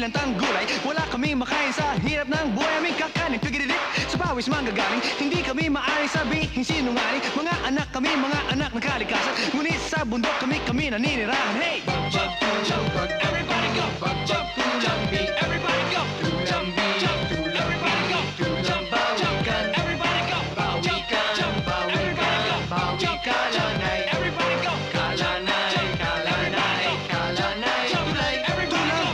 binantang gulay. Wala kami makain sa hirap ng buhay. Aming kakanin, pigididip, sa pawis manggagaling. Hindi kami maaaring sabihin sinungaling. Mga anak kami, mga anak ng kalikasan. Ngunit sa bundok kami naninirahan. Hey! Everybody go! Tulambi, everybody go! Tulambi, everybody go! Tulambawikan, everybody go! Bawikan, bawikan, bawikan, kalanay, everybody go! Kalanay, kalanay, kalanay, tulay, everybody go!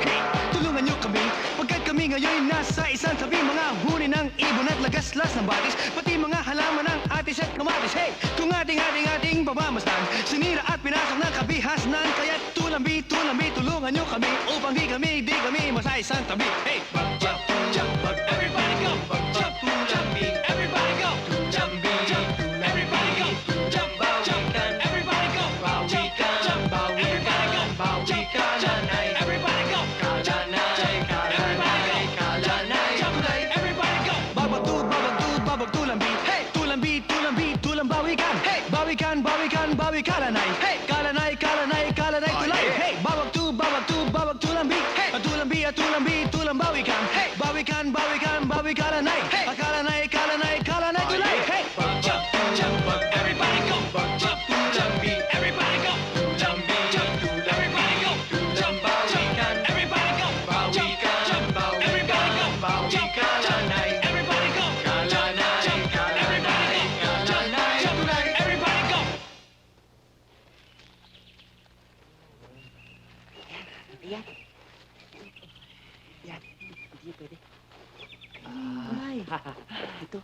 Hey! Tulungan niyo kami, pagkat kami ngayon nasa isang tabi. Mga huni ng ibon at lagaslas ng batis, pati mga halaman ng atis at kamatis. Hey! Kung ating pamamasdan, sinira at pinasok ng kabihasnan. Kaya tulambi, tulungan niyo kami upang di kami masaisang tabi. Hey! Everybody go! Tulambi, everybody go! Tulambi, everybody go! Bawikan, everybody go! Bawikan, bawikan, bawikan, kalanay, everybody go! Kalanay, kalanay, kalanay, tulay, everybody go! Babag tulambi, hey! Tulambi, tulambawikan, hey! Bawikan, bawikalanay, hey! Kalanay, kalanay, tulay, hey! Babag tulambi, hey! Tulambi, tulambawikan, hey! Bawikan, bawikalanay, hey! Kalanay, tulay, hey! Everybody go! Tulambi, everybody go! Tulambi, everybody go! Tulambawikan, everybody go! Bawikan, bawikan, bawikalanay, everybody go! Kalanay, kalanay, tulay, everybody go! Yan. Yan. Hindi pwede. Ay. Ito.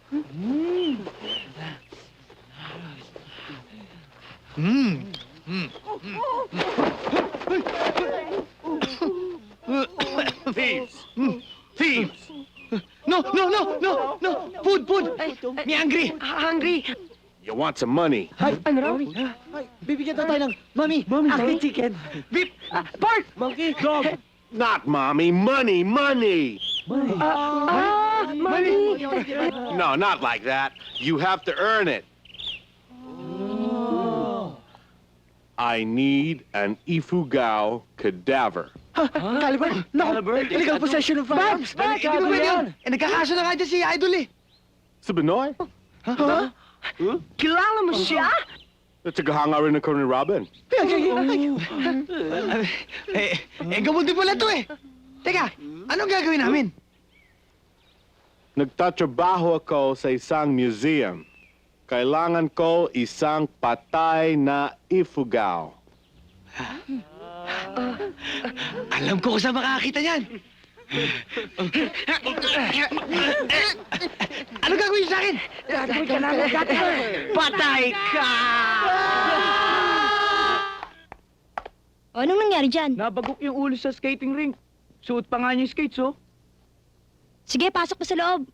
Thieves! No! Food! Me hungry! You want some money? Ay, ano raw? Ay, bibigyan tayo ng Mami, aking chicken. Beef! Pork! Monkey! Dog! Not mommy, money! Money! No, not like that. You have to earn it. I need an Ifugao cadaver. Caliber? No! Illegal possession of firearms! Hindi ko pwede yun! Nagkakaso na nga dyan si Idol eh! Sa Binoy? Kilala mo siya? Tagahanga rin ako ni Robin. Gamot din pala to eh! Teka, anong gagawin namin? Nagtatrabaho ako sa isang museum. Kailangan ko isang patay na Ifugao. Alam ko kung saan makakita niyan! Ano gagawin sa akin? Patay ka! O, anong nangyari dyan? Nabagok yung ulo sa skating rink. Suot pa nga niya yung skates, oh. Sige, pasok pa sa loob.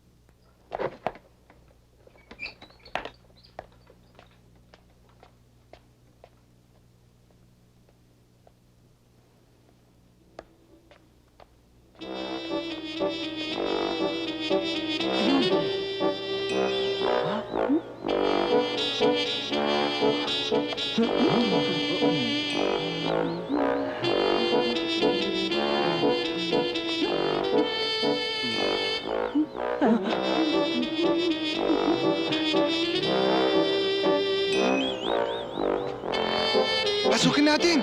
Pasukin natin!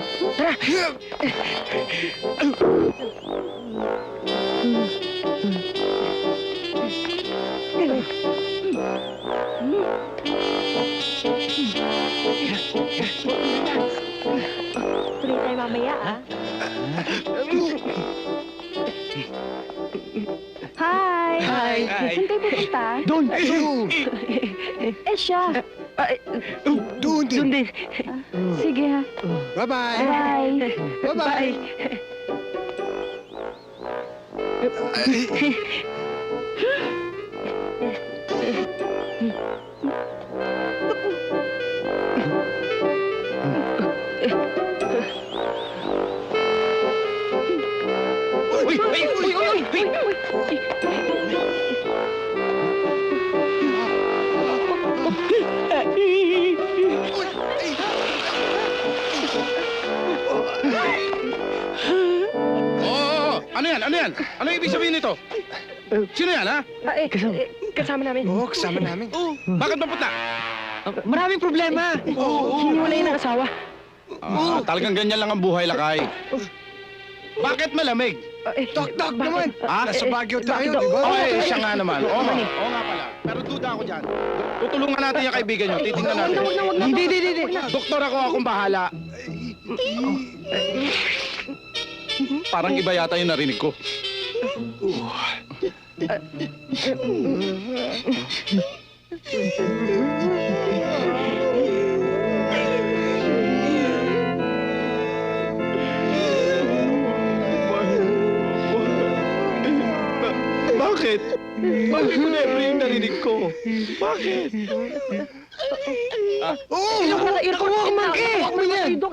Tuloy tayo mamaya, ah. Hi! Hi! Saan kayo pupunta? Doon! Eh, siya. Doon din! Sige, ha. Bye-bye! Bye! Bye-bye! Ano yan? Ano yan? Ano ibig sabihin nito? Sino yan, ha? Kasama namin. Oo, kasama namin. Bakit maputla? Maraming problema. Hiniwalay ng asawa. Talagang ganyan lang ang buhay, Lakay. Bakit malamig? Tok naman. Ha? Nasa Baguio tayo, Bakit di ba? Okay, siya nga naman. Oo nga pala. Pero duda ako dyan. Tutulungan natin yung kaibigan nyo. Titingnan natin. Hindi. Doktor ako, akong bahala. Parang iba yata yung narinig ko. Bakit? Bakit ko never yung narinig ko? Bakit?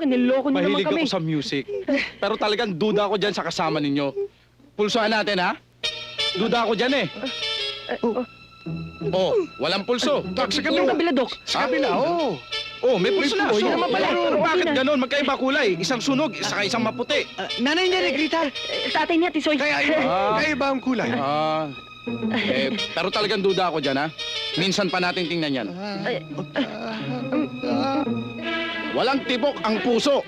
Niloko niyo naman Mahilig kami. ako sa music. Pero talagang duda ako dyan sa kasama ninyo. Pulsohan natin, ha? Duda ako dyan, eh. Oh, walang pulso. Yung kabila, Dok. Sa kabila, Oh, may pulso na. pulso. Yun naman pala. Pero bakit Okay na. ganon? Magkaiba kulay. Isang sunog, saka isang maputi. Nanay niya, Negrita. Tatay niya, Tisoy. Kaya ba ang kulay? Pero talagang duda ako dyan, ha? Minsan pa natin tingnan yan. Walang tibok ang puso.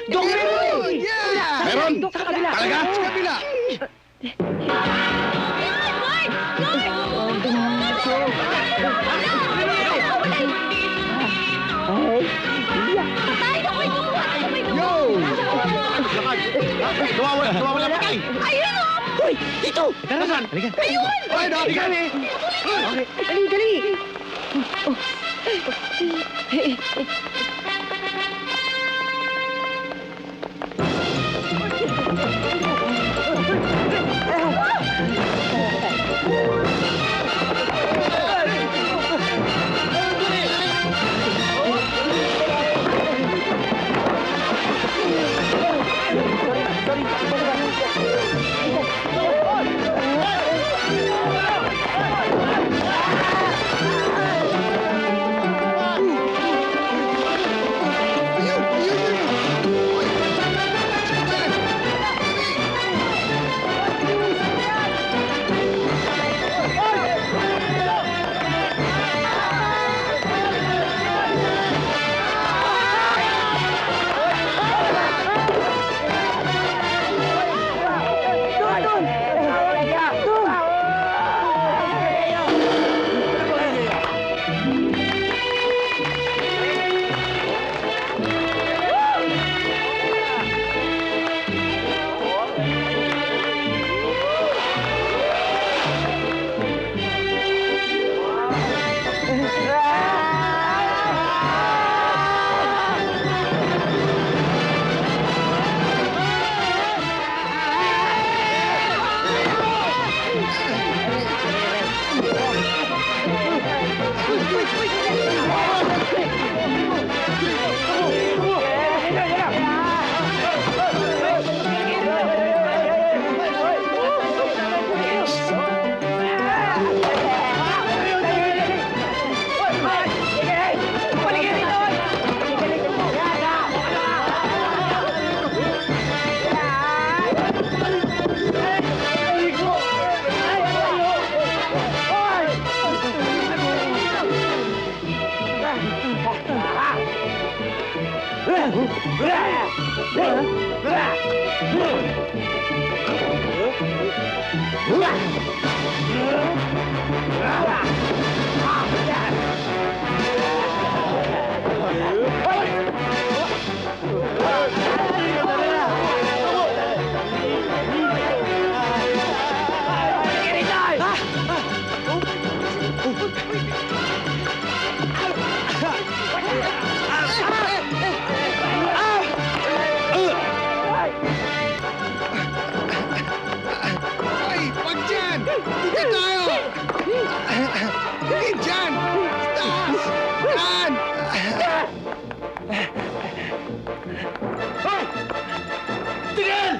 Dok, meron! Meron? Dok, sa kabila. Talaga? Sa kabila. Nawawala pa kayo. Hoy, dito! Tara, saan? Halika. Ayun! Ay, Dok! Dali, dali! Ay, wag dyan! Dito tayo! Hindi dyan! Taas! Yan! Tigil!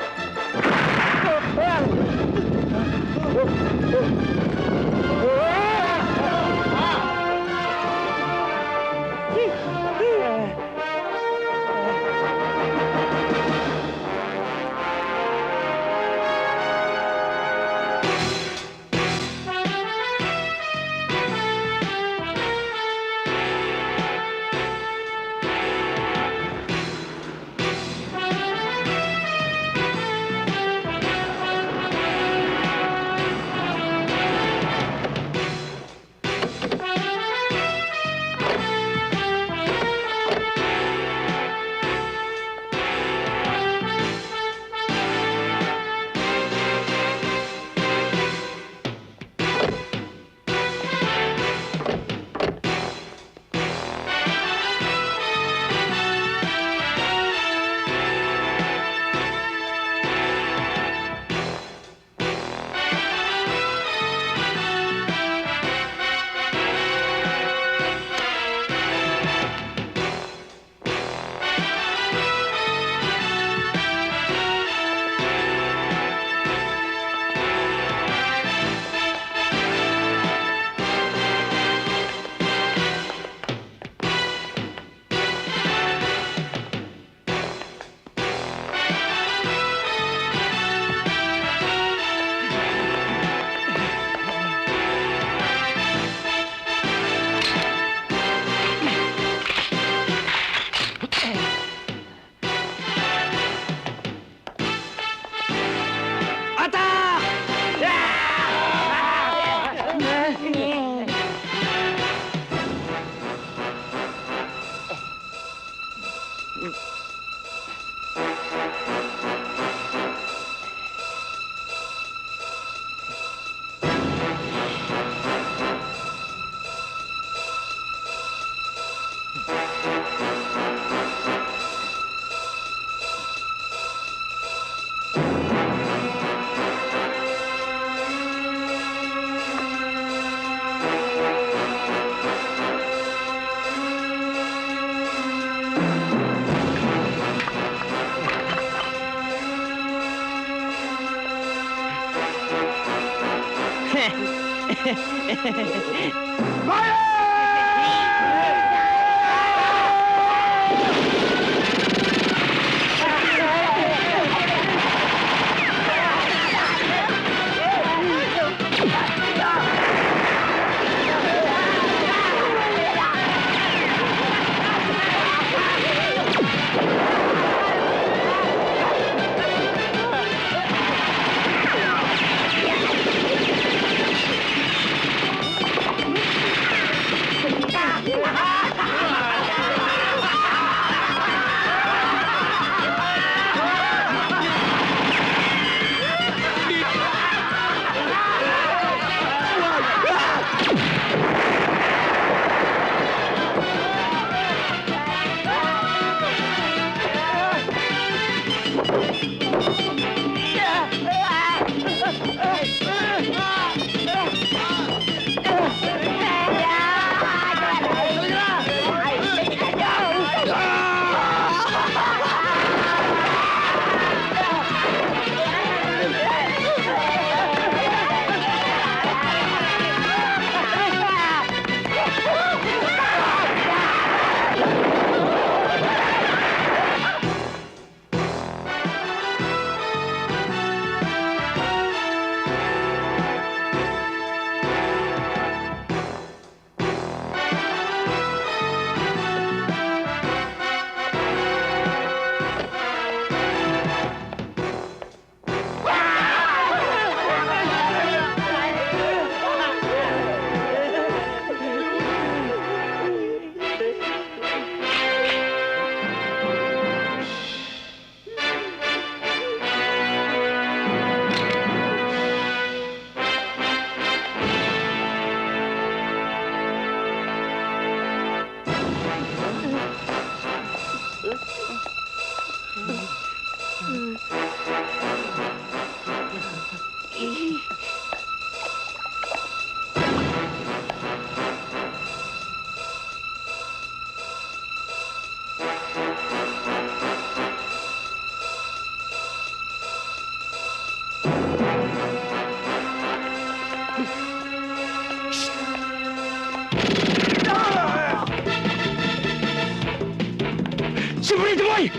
Si Pretty Boy!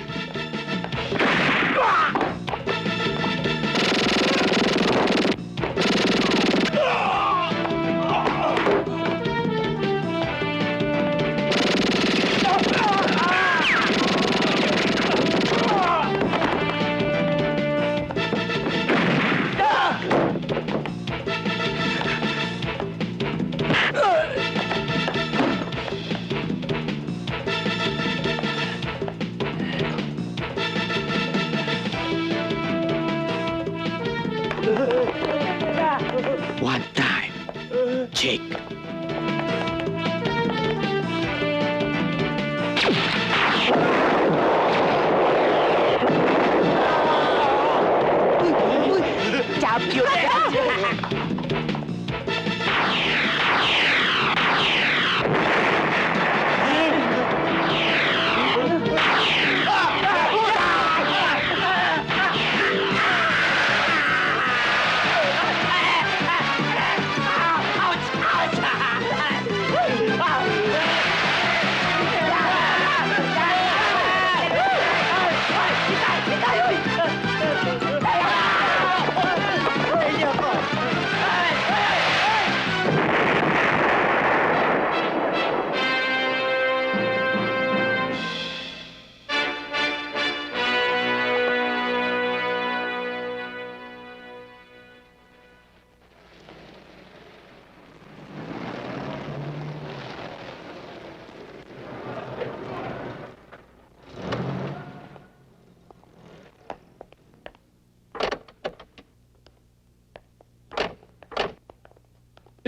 One time. Check.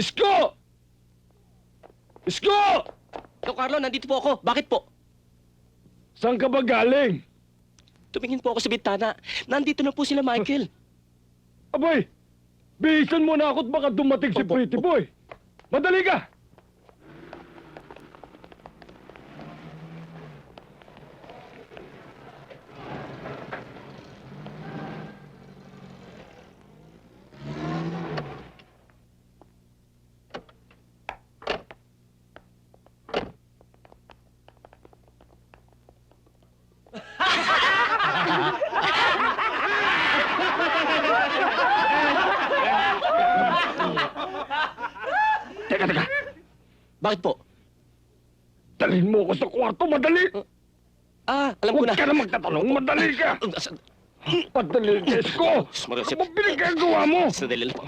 Isko! Isko! Yo, Carlo, nandito po ako. Bakit po? Saan ka ba galing? Tumingin po ako sa bintana. Nandito na po sila, Michael. Aboy! Bihisan mo na ako't baka dumating si Opo, Pretty opo. Boy. Madali ka! Teka. Bakit po? Dalhin mo ako sa kwarto, madali. Alam ko na. Huwag ka na magtatanong, madali ka. Madali, Kesko. Marusip. Ano ba pinagagawa mo? Sandali lang po.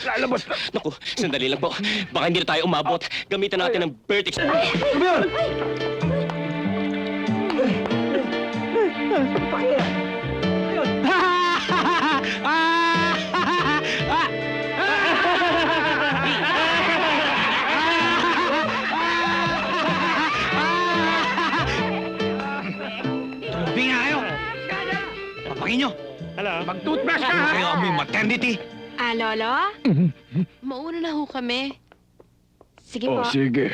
Lalabas na. Naku, sandali lang po. Baka hindi na tayo umabot. Gamitan natin ng vertex. Tumbi nga kayo! Papangin nyo! Mag-toothbrush ka, ha? Kayo amoy maternity! Lolo? Mauna na ho kami. Sige po. Sige.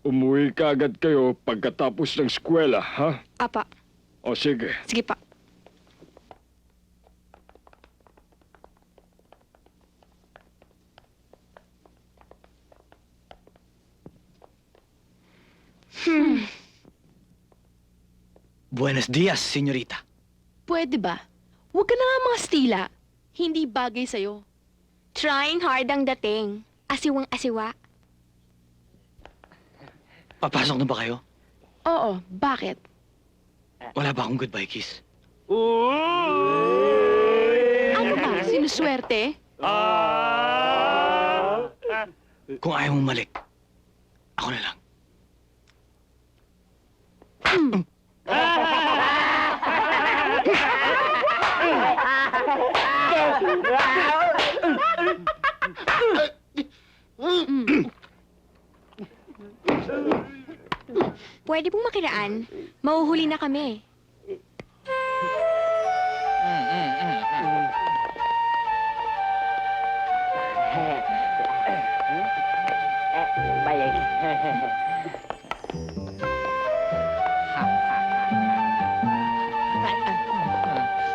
Umuwi ka agad kayo pagkatapos ng eskwela, ha? Apa. Sige. Sige pa. Buenos dias, senyorita. Pwede ba? Huwag ka na nga mga stila. Hindi bagay sa'yo. Trying hard ang dating. Asiwang asiwa. Papasok na ba kayo? Oo, bakit? Wala ba akong goodbye kiss? Ano ba? Sinuswerte? Kung ayaw mong malik, ako na lang. Pwede pong makiraan. Mauhuli na kami.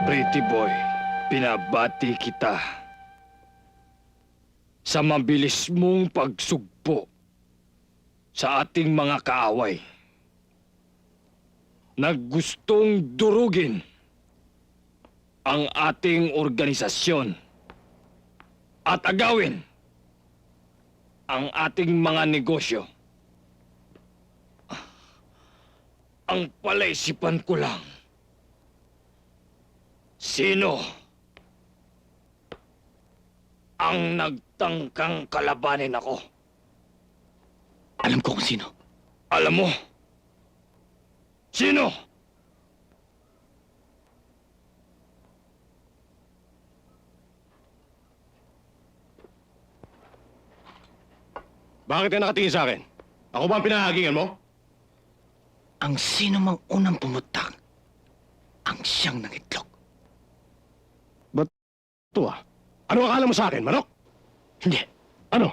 Pretty boy, pinabati kita sa mabilis mong pagsugpo sa ating mga kaaway. Naggustong durugin ang ating organisasyon at agawin ang ating mga negosyo. Ang palaisipan ko lang, sino ang nagtangkang kalabanin ako? Alam ko kung sino. Alam mo? Sino? Bakit ka nakatingin sa akin? Ako ba ang pinahagingan mo? Ang sino mang unang pumutak, ang siyang nangitlog. Ito Ano akala mo sa akin, manok? Hindi, Ano?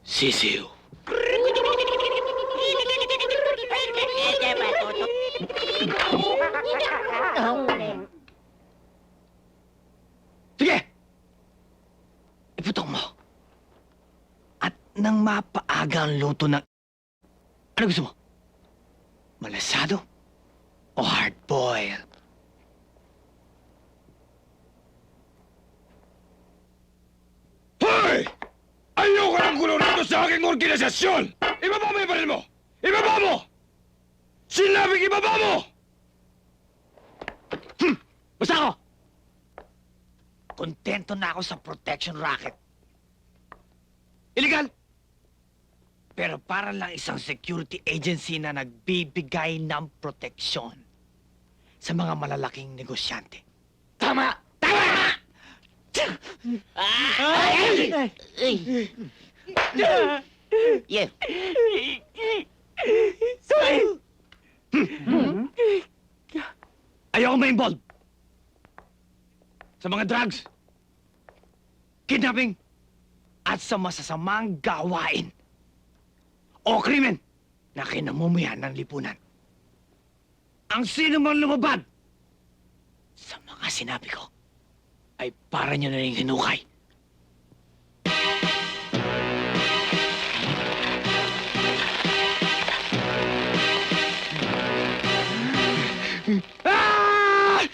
sisiw. Sige! Iputok mo. At nang mapaaga ang luto ng... Ano gusto mo? Malasado o hard-boiled? Hoy! Ayoko ng gulo rito sa aking organisasyon! Ibaba mo yung baril mo! Ibaba mo! Sinabing ibaba mo! Basta ako! Kontento na ako sa protection racket. Illegal! Pero para lang isang security agency na nagbibigay ng proteksyon sa mga malalaking negosyante. Tama! Tama! Yeah. Ayoko ma-involve sa mga drugs, kidnapping, at sa masasamang gawain o krimen na kinamumuyan ng lipunan. Ang sino mang lumabad sa mga sinabi ko ay para nyo na rin hinukay. Ah!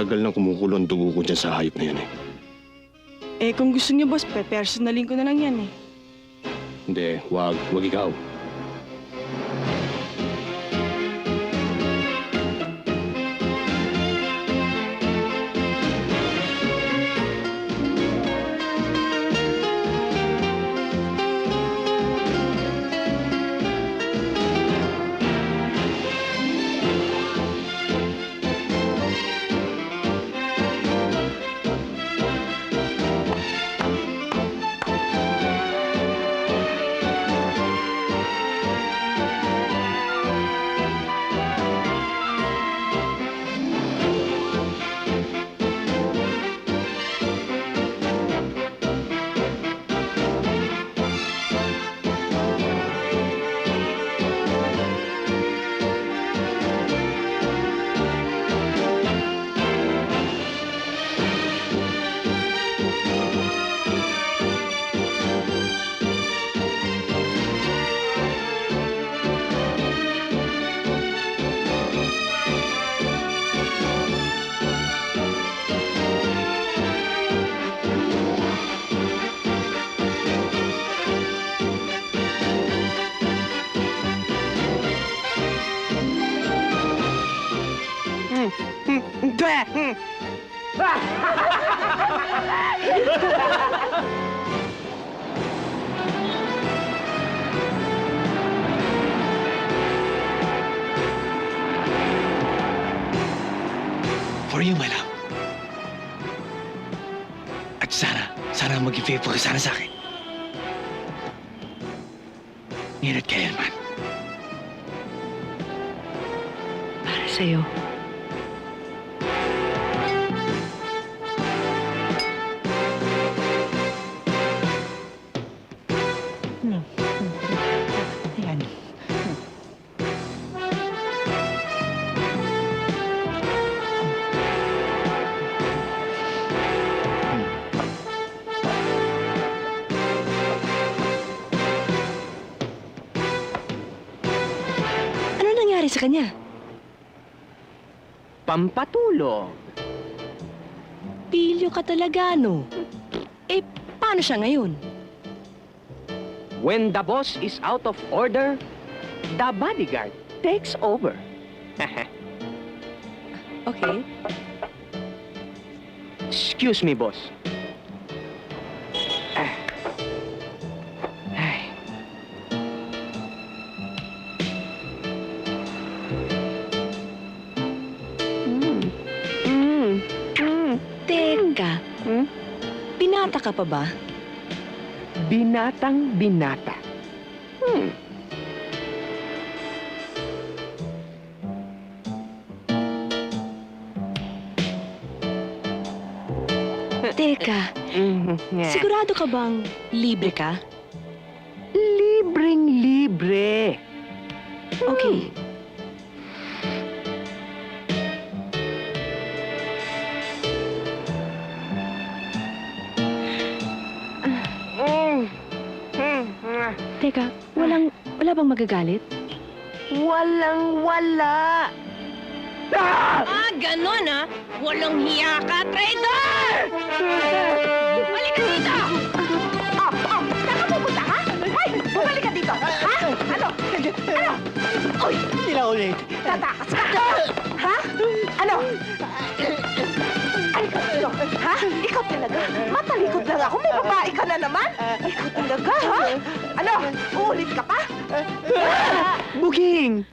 Matagal nang kumukulo ang dugo ko dyan sa hayop na yan eh. Eh, kung gusto niyo, boss, pe-personalin ko na lang yan eh. Hindi, wag ikaw. For you, my love. At sana maging faithful ka sana sa akin. Ngayon at kailanman. Para sa'yo. Ayan. Ano nangyari sa kanya? Pampatulog. Pilyo ka talaga, no? Eh, paano siya ngayon? When the boss is out of order, the bodyguard takes over. Okay. Excuse me, boss. Ay. Teka. Binata ka pa ba? Binatang binata. Teka, sigurado ka bang libre ka? Libreng libre. Okay. Teka, wala bang magagalit? Walang wala. Ganon ah! Walang hiya ka, traitor! Balik ka dito! Saan ka pupunta, ha? Ay, bumalik ka dito! Ha? Ano? Ano? Uy! Hindi na ulit. Tatakas ka! Ha? Ano? Ay, ikaw, ha? Ikaw talaga? Matalikod lang ako. May babae ka na naman. Ikaw talaga, ha? Ano? Uulit ka pa? Buging!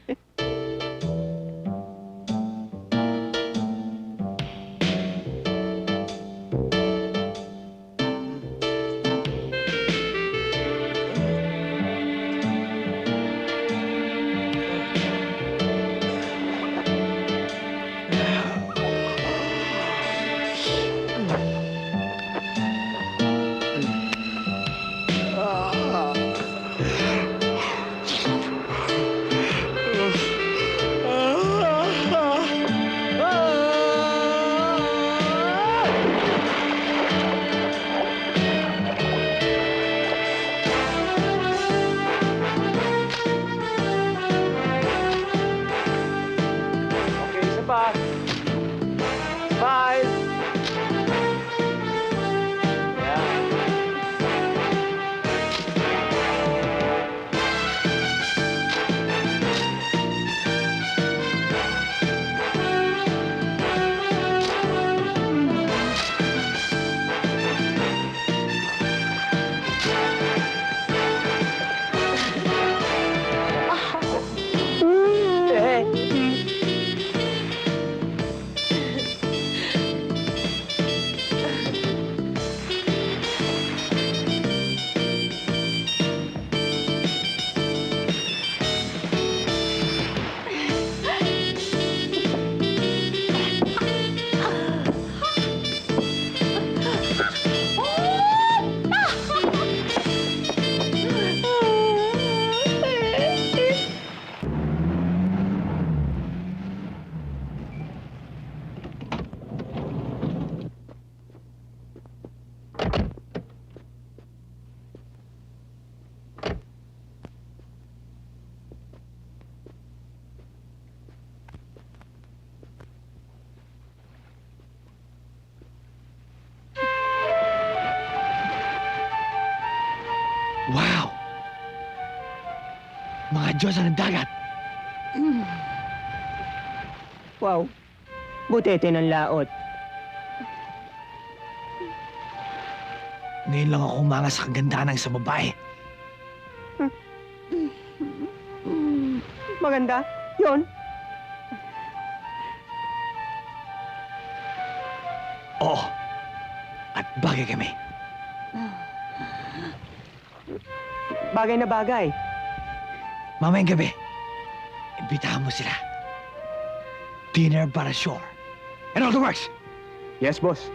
mga Diyosa ng dagat. Wow. Butete ng laot. Ngayon lang ako umanga sa kagandahan ng isang babae. Maganda. Yon. Oo. At bagay kami. Bagay na bagay. Mamayang gabi, imbitahan mo sila. Dinner para shore. And all the works. Yes, boss.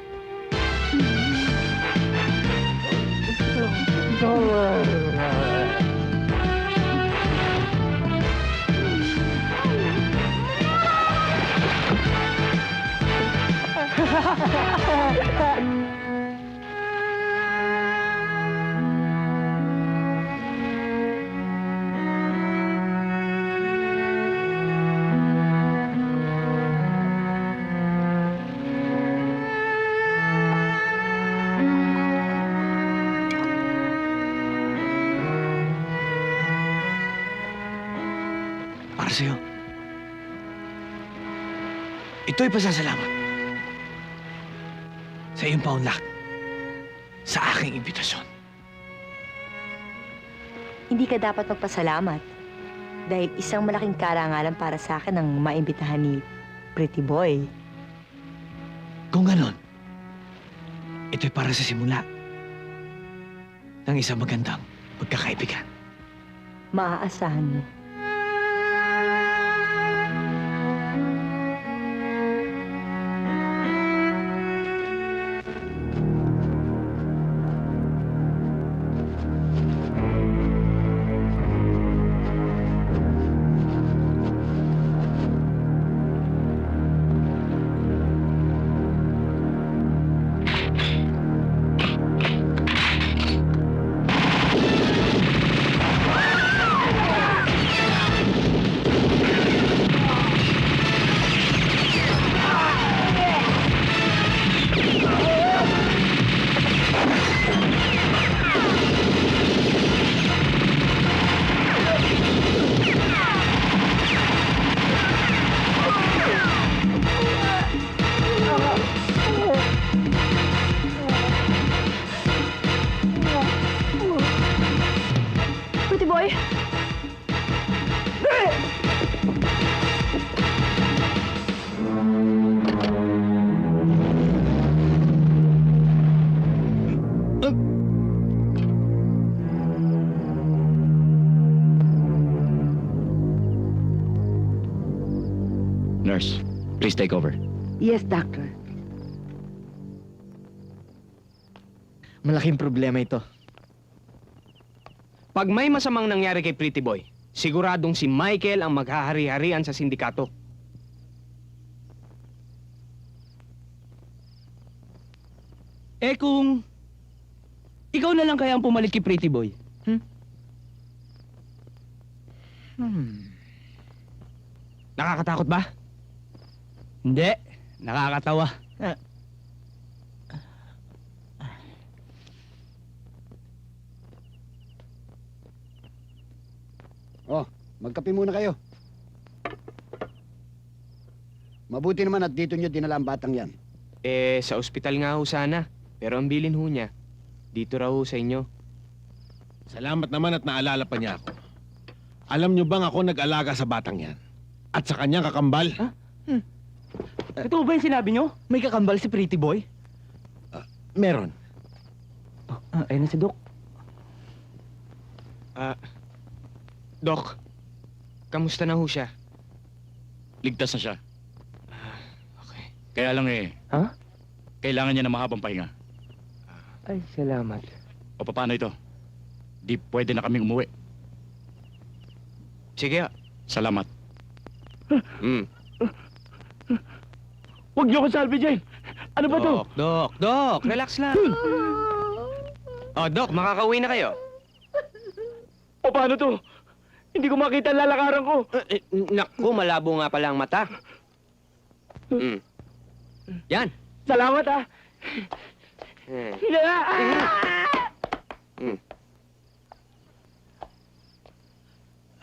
Para sa'yo. Ito'y pasasalamat sa iyong paunlak sa aking imbitasyon. Hindi ka dapat magpasalamat. Dahil isang malaking karangalan para sa akin ang maimbitahan ni Pretty Boy. Kung ganon, ito'y para sa simula ng isang magandang pagkakaibigan. Maaasahan mo. Pretty boy! Nurse, please take over. Yes, Doctor. Malaking problema ito. Pag may masamang nangyari kay Pretty Boy, siguradong si Michael ang maghahari-harian sa sindikato. Kung ikaw na lang kaya ang pumalit kay Pretty Boy. Nakakatakot ba? Hindi. Nakakatawa. Magkape muna kayo. Mabuti naman at dito nyo dinala ang batang yan. Sa ospital nga ho sana. Pero ang bilin ho niya, dito raw ho sa inyo. Salamat naman at naalala pa niya ako. Alam niyo bang ako nag-alaga sa batang yan? At sa kanyang kakambal? Ito ba yung sinabi nyo? May kakambal si Pretty Boy? Meron. Ayun na si Doc. Doc, kamusta na ho siya? Ligtas na siya. Okay. Kaya lang Ha? kailangan niya ng mahabang pahinga. Ay, salamat. O paano ito? Di pwede na kaming umuwi. Sige. Salamat. Huwag niyo ko salve dyan. Ano ba to? Doc, relax lang. Doc, makakauwi na kayo. O paano to? Hindi ko makita ang lalakaran ko. Naku, malabo nga pala ang mata. Yan. Salamat ah.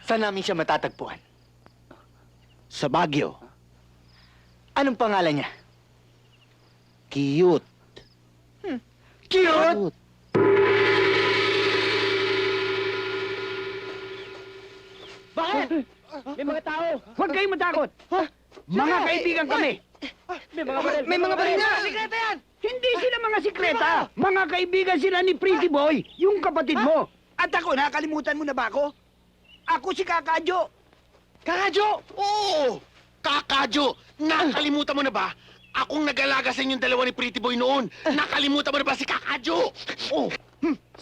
Saan namin siya matatagpuan? Sa Baguio. Anong pangalan niya? Cute. Cute? Bakit? May mga tao! Huwag kayong matakot! Mga kaibigan kami! May mga baril na! Sikleta yan! Hindi sila mga sikleta! Mga kaibigan sila ni Pretty Boy, yung kapatid mo! At ako, nakalimutan mo na ba ako? Ako si Kakadyo! Kakadyo! Oo! Kakadyo! Nakalimutan mo na ba? Akong nag-alaga sa inyong dalawa ni Pretty Boy noon. Nakalimutan mo na ba si Kakadyo? Oh!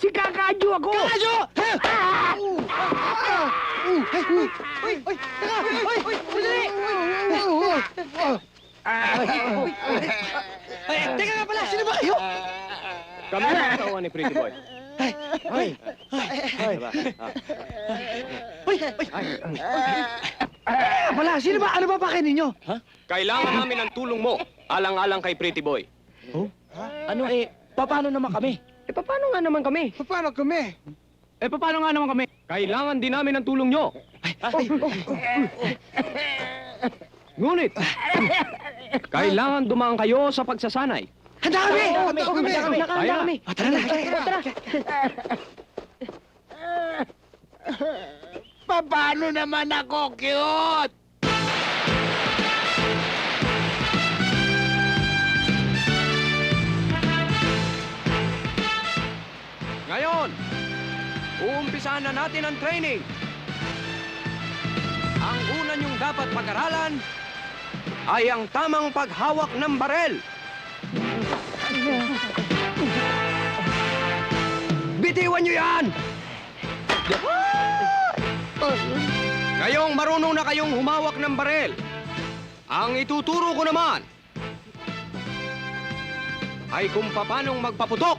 Si Kakadyo ako! Kakadyo! Teka nga pala, sino ba kayo? Kami ang asawa ni Pretty Boy. Pala, sino ba? Ano ba bakit ninyo? Kailangan namin ng tulong mo, alang-alang kay Pretty Boy. Ano paano naman kami? Paano nga naman kami? Paano kami? Paano nga naman kami? Kailangan din namin ng tulong nyo. Ngunit, kailangan dumaan kayo sa pagsasanay. Handa kami! Handa kami! Tara na! Paano naman ako, cute? Ngayon, uumpisahan na natin ang training. Ang una niyong dapat pag-aralan ay ang tamang paghawak ng barel. Bitiwan niyo yan! Ngayong marunong na kayong humawak ng barel, ang ituturo ko naman ay kung paanong magpaputok.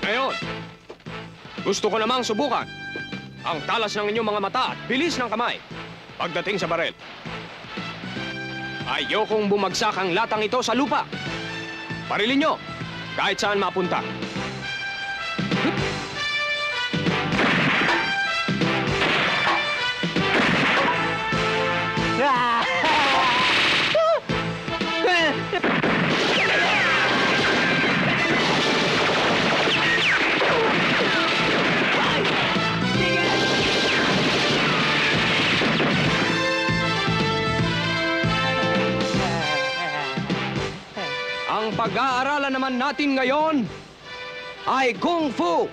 Ngayon, gusto ko namang subukan ang talas ng inyong mga mata at bilis ng kamay pagdating sa barel. Ayokong bumagsak ang latang ito sa lupa. Parilin nyo kahit saan mapunta. Ang pag-aaralan naman natin ngayon ay Kung Fu.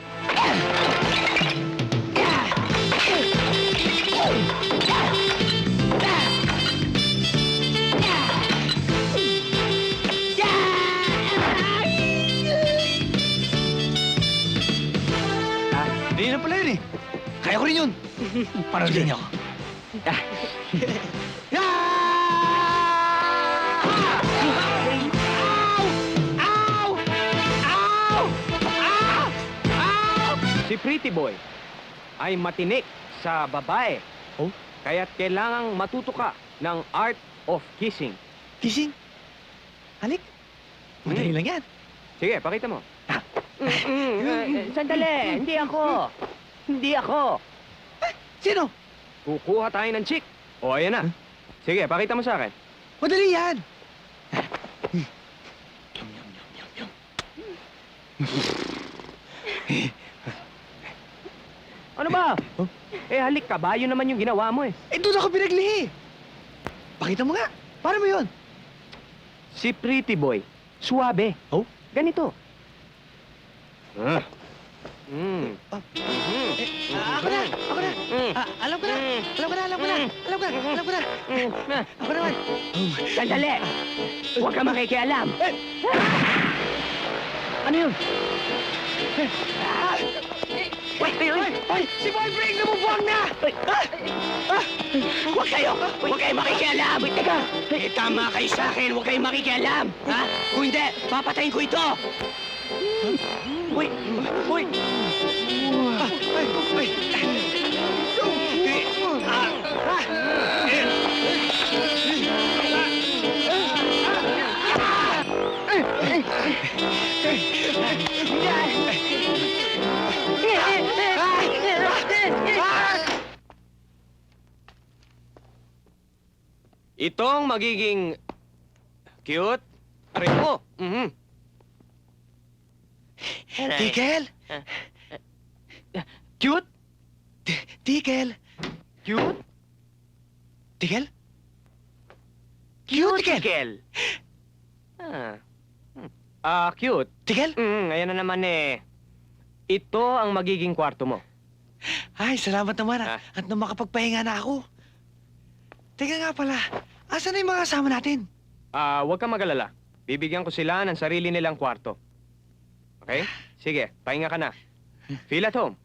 Hindi na pala yun eh. Kaya ko rin yun. Paroolin niyo ako. Si Pretty Boy ay matinik sa babae. Oh? Kaya't kailangang matuto ka ng art of kissing. Kissing? Halik? Madali lang yan. Sige, pakita mo. Sandali, hindi ako. Hindi ako. Sino? Kukuha tayo ng chick. O, ayan na. Sige, pakita mo sa akin. Madali yan. Ano ba? Eh, halik ka ba? Yun naman yung ginawa mo eh. Eh, doon ako pinaglihi. Pakita mo nga. Paano mo yun? Si Pretty Boy, suwabe. Oh? Ganito. Ako na! Ako na! Alam ko na! Alam ko na! Alam ko na! Alam ko na! Alam ko na! Ako naman! Sandali! Huwag ka makikialam! Ano yun? Hoy! Si Boy Break nabubuwag na! Huwag kayo makikialam! Teka! Eh, tama kayo sa akin, huwag kayong makikialam! Ha? Kung hindi, papatayin ko ito! Uy! Uy! Ay! Ay! Itong magiging cute. Arin mo. Tigel! Cute? Tigel! Cute? Tigel? Cute, Tigel! Tigel. Cute. Tigel? Ngayon na naman eh. Ito ang magiging kwarto mo. Ay, salamat naman Ah. at na makapagpahinga na ako. Teka nga pala, asan na yung mga kasama natin? Huwag kang magalala. Bibigyan ko sila ng sarili nilang kwarto. Okay? Sige, pahinga ka na. Feel at home.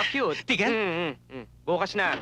Cute. Tigel? Bukas na.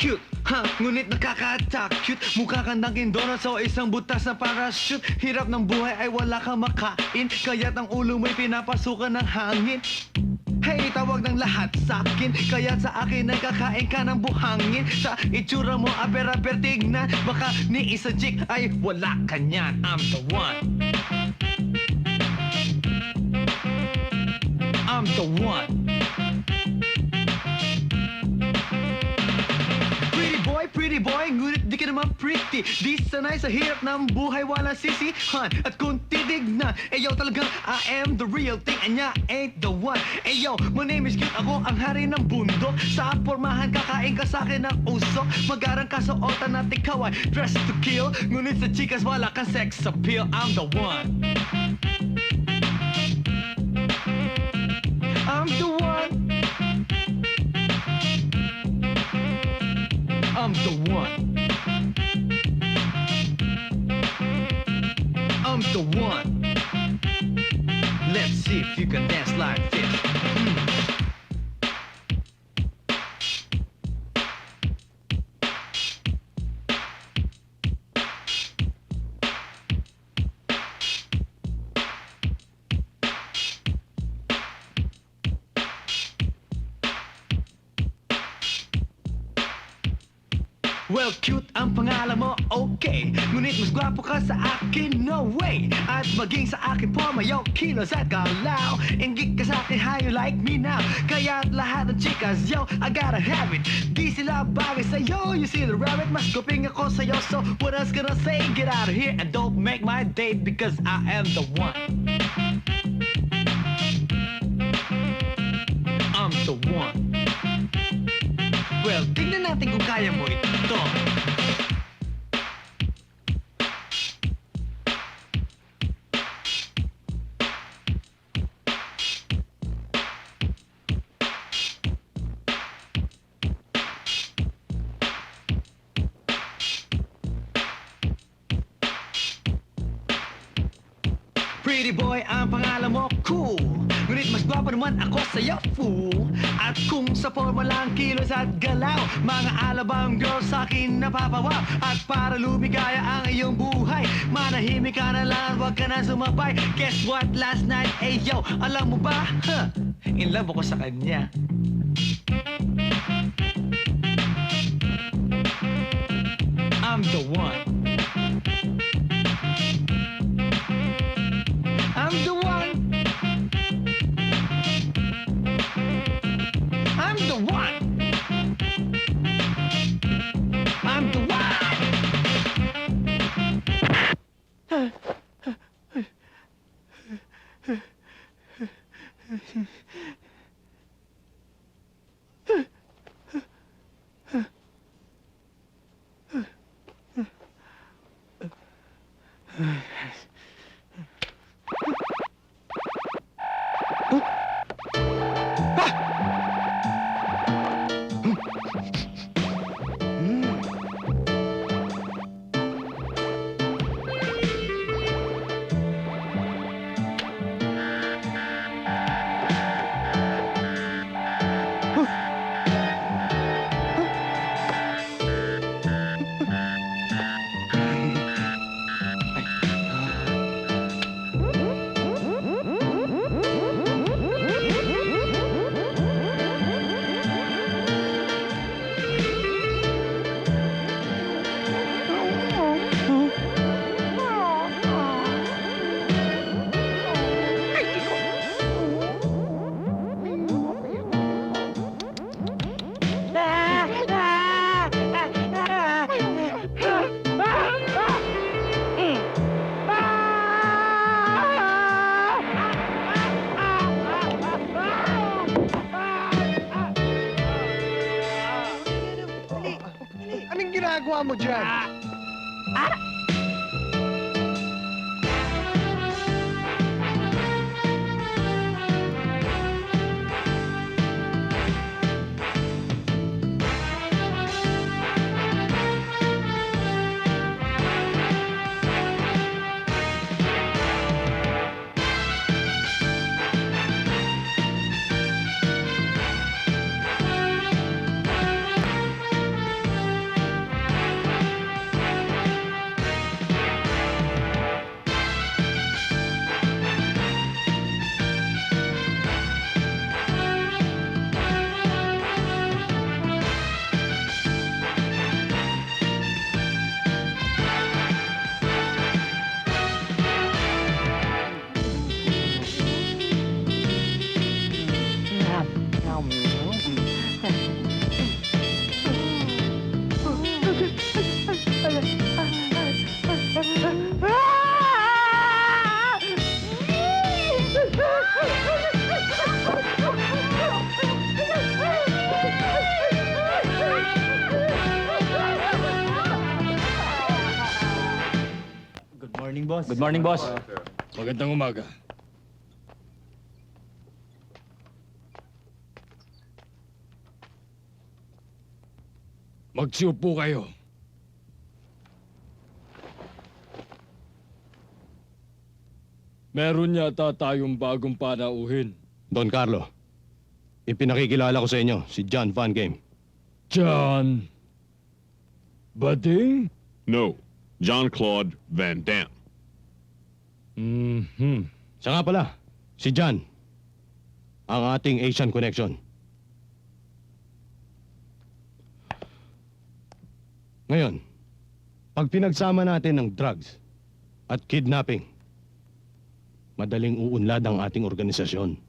Cute, ha? Ngunit nakaka-attack. Cute, mukha kang Dunkin' Donuts o isang butas na parachute. Hirap ng buhay ay wala kang makain, kaya't ang ulo mo'y pinapasukan ng hangin. Hey, tawag ng lahat sa akin, kaya't sa akin ay kakain ka ng buhangin. Sa itsura mo, aber-aber tignan, baka ni isang chick ay wala ka niyan. I'm the one. I'm the one. Pretty boy, ngunit di ka naman pretty. Di sanay sa hirap ng buhay, walang sisihan. At kung titignan, eyo talagang I am the real thing, anya ain't the one. Eyo, my name is cute, ako ang hari ng bundok. Sa pormahan, kakain ka sa akin ng usok. Magarang ka sa otan at ikaw ay dressed to kill. Ngunit sa chikas, wala kang sex appeal. I'm the one. I'm the one. I'm the one. I'm the one. Let's see if you can dance like this. Well, cute ang pangalan mo, okay. Ngunit mas gwapo ka sa akin, no way. At maging sa akin po, mayaw, kilos at galaw. Inggit ka sa akin, how you like me now? Kaya lahat ng chicas, yo, I gotta have it. Di sila bagay sa'yo, you see the rabbit. Mas guping ako sa'yo, so what else can I say? Get out of here and don't make my day, because I am the one. kaya mo ito. Pretty boy ang pangalan mo, cool. Ngunit mas gwapa naman ako sa'yo, fool. At kung sa forma lang kilos at galaw, mga alabang girls sa'kin napapawa. At para lumigaya ang iyong buhay, manahimik ka na lang at huwag ka na sumabay. Guess what, last night, eh yo, alam mo ba? In love ako sa kanya. I'm the one. I'm the one. I'm the one. I'm the one. Anong ginagawa mo dyan? Good morning, boss. Magandang umaga. Magsiupo kayo. Meron yata tayong bagong panauhin. Don Carlo, ipinakikilala ko sa inyo si John Van Game. John Bading? No, Jean-Claude Van Damme. Siya nga pala, si John, ang ating Asian connection. Ngayon, pag pinagsama natin ng drugs at kidnapping, madaling uunlad ang ating organisasyon.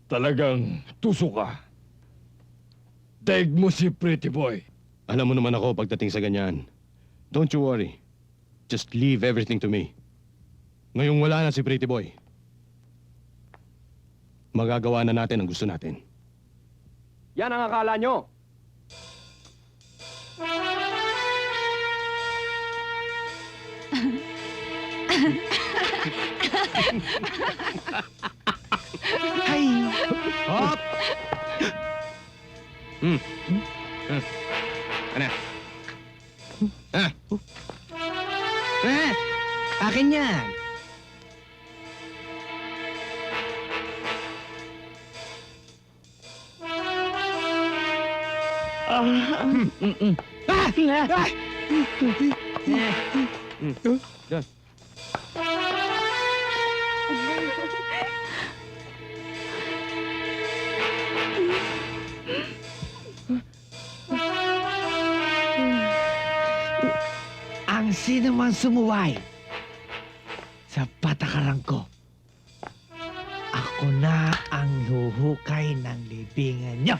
Talagang tuso ka. Daig mo si Pretty Boy. Alam mo naman ako pagdating sa ganyan. Don't you worry. Just leave everything to me. Ngayong wala na si Pretty Boy, magagawa na natin ang gusto natin. Yan ang akala nyo. Hop! Ano? Akin yan. Ang sino man sumuway sa patakaran ko, ako na ang huhukay ng libingan niyo.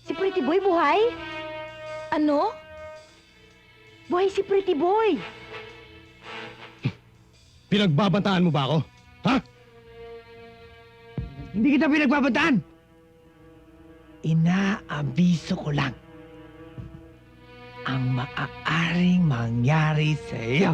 Si Pretty Boy buhay? Ano? Buhay si Pretty Boy. Pinagbabantaan mo ba ako? Ha? Hindi kita pinagbabataan. Inaabiso ko lang ang maaaring mangyari sa iyo.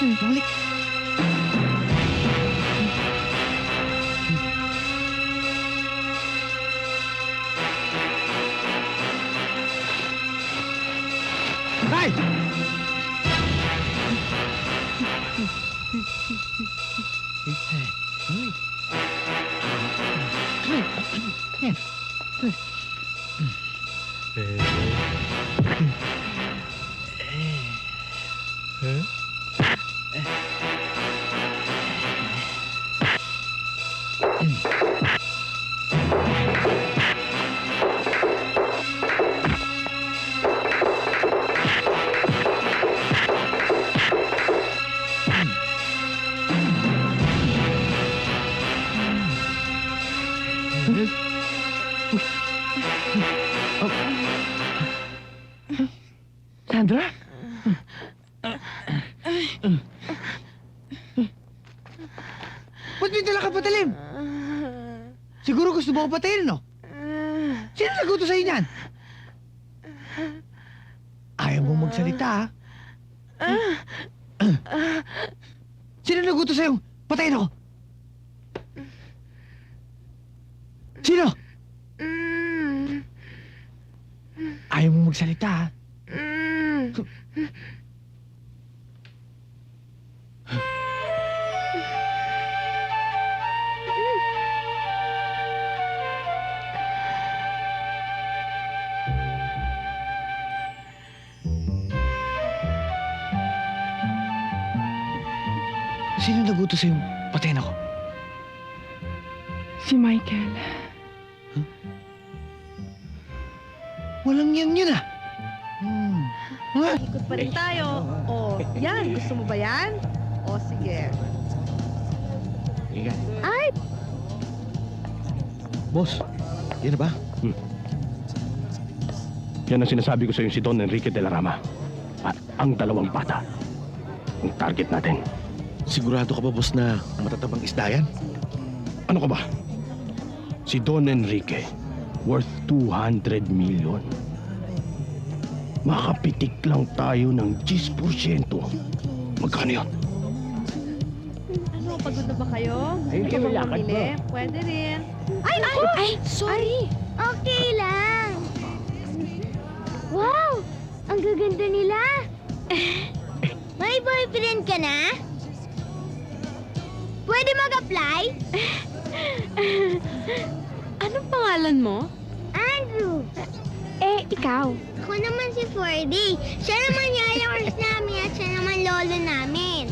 Balik. Ay! Sandra? Ba't may dala ka patalim? Siguro gusto mo ko patayin, no? Sino naguto sa'yo niyan? Ayaw mo magsalita, ha? Sino naguto sa'yo? Patayin ako! Sino? Ayaw mo magsalita, ha? Sino naguto sa'yo? Patayin ako. Si Michael. Walang yan yun, ah. Ikot pa rin tayo. O, yan. Gusto mo ba yan? O, sige. Ay! Boss, yan na ba? Yan ang sinasabi ko sa si Don Enrique de la Rama. At ang dalawang bata. Ang target natin. Sigurado ka ba, boss, na matatabang isda yan? Ano ka ba? Si Don Enrique, worth 200 million. Makapitik lang tayo ng 10%. Magkano yun? Ano, pagod na ba kayo? Gusto mo bang mamili? Pwede rin. Ay, sorry. Okay lang. Wow! Ang gaganda nila. May boyfriend ka na? Pwede mag-apply? Anong pangalan mo? Andrew. Ikaw. Ako naman si Ferdy. Siya naman yung alawars namin at siya naman lolo namin.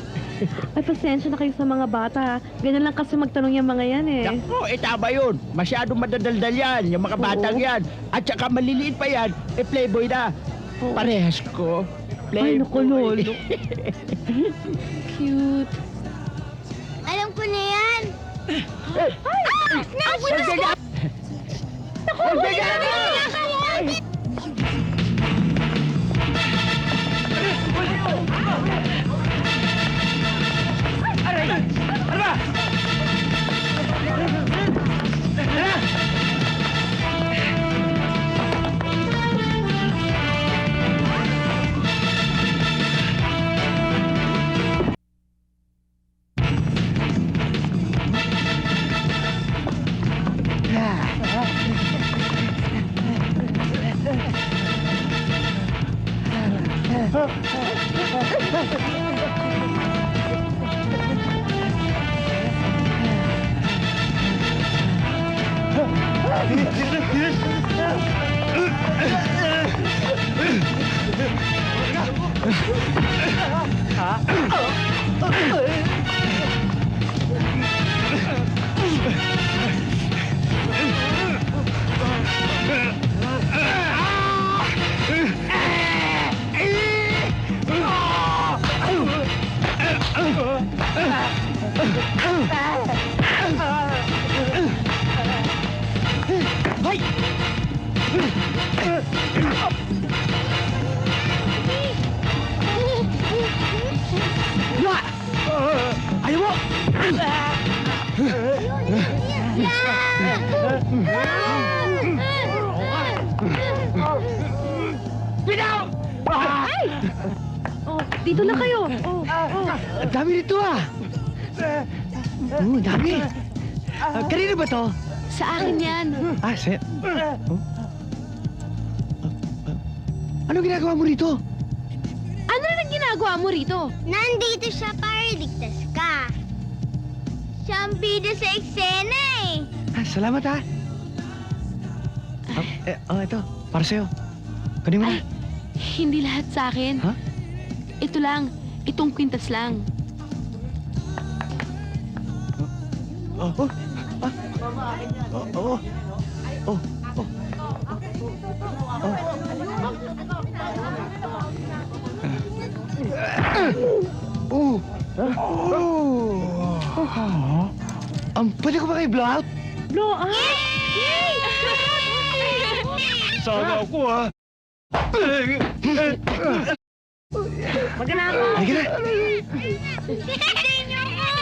Ay, pasensya na kayo sa mga bata. Ganyan lang kasi magtanong yung mga yan eh. Naku, tama yun. Masyadong madadaldal yan, yung mga batang yan. At saka maliliit pa yan, playboy na. Parehas ko, Ay, naku, playboy. lolo. Cute. Alam ko na yan. Ayaw mo! Oh, dito lang kayo. Oh. Ang dami nito, ah! Ang dami! Kanino ba to? Sa akin yan. Ano ginagawa mo rito? ginagawa mo rito? Nandito siya para iligtas ka. Siya ang bida sa eksena eh. Salamat ha. Ito. Para sa'yo. Kunin mo na. Ay, hindi lahat sa akin. Ha? Ito lang. Itong kwintas lang. Pwede ko ba kayo blow out? Blow out? Sana ako ha. Magana ako. Halika na. Tingnan niyo ako.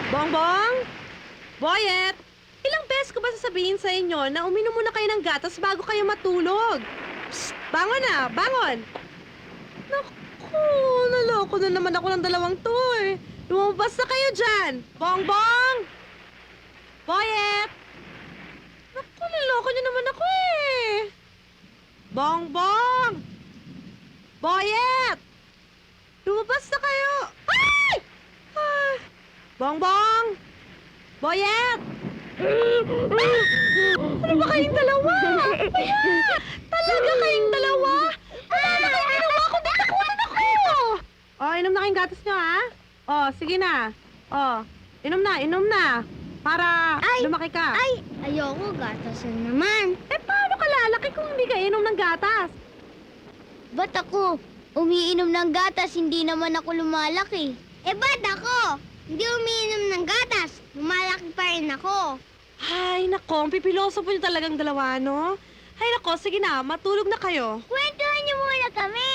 Bongbong? Boyet? Ilang beses ko ba sasabihin sa inyo na uminom muna kayo ng gatas bago kayo matulog? Psst! Bangon na! Bangon! Naku, naloko na naman ako ng dalawang to eh. Lumabas na kayo dyan! Bongbong! Boyet! Naku, naloko niyo naman ako eh. Bongbong! Boyet! Lumabas na kayo! Ay! Ay! Bongbong! Boyet! Ano ba kayong dalawa? Talaga kayong dalawa? Wala na kayong ginawa kundi takuan ako! Oh, inom na kayong gatas nyo, ha? Oh, sige na. Oh, inom na. Para lumaki ka. Ay, ayoko gatasan naman. Eh, paano ka lalaki kung hindi ka inom ng gatas? Ba't ako umiinom ng gatas, hindi naman ako lumalaki? Eh, ba't ako? Hindi umiinom ng gatas, lumalaki pa rin ako. Ay, nako, ang pipiloso po yung talagang dalawa, no? Ay, nako, sige na, matulog na kayo. Kwentuhan niyo muna kami.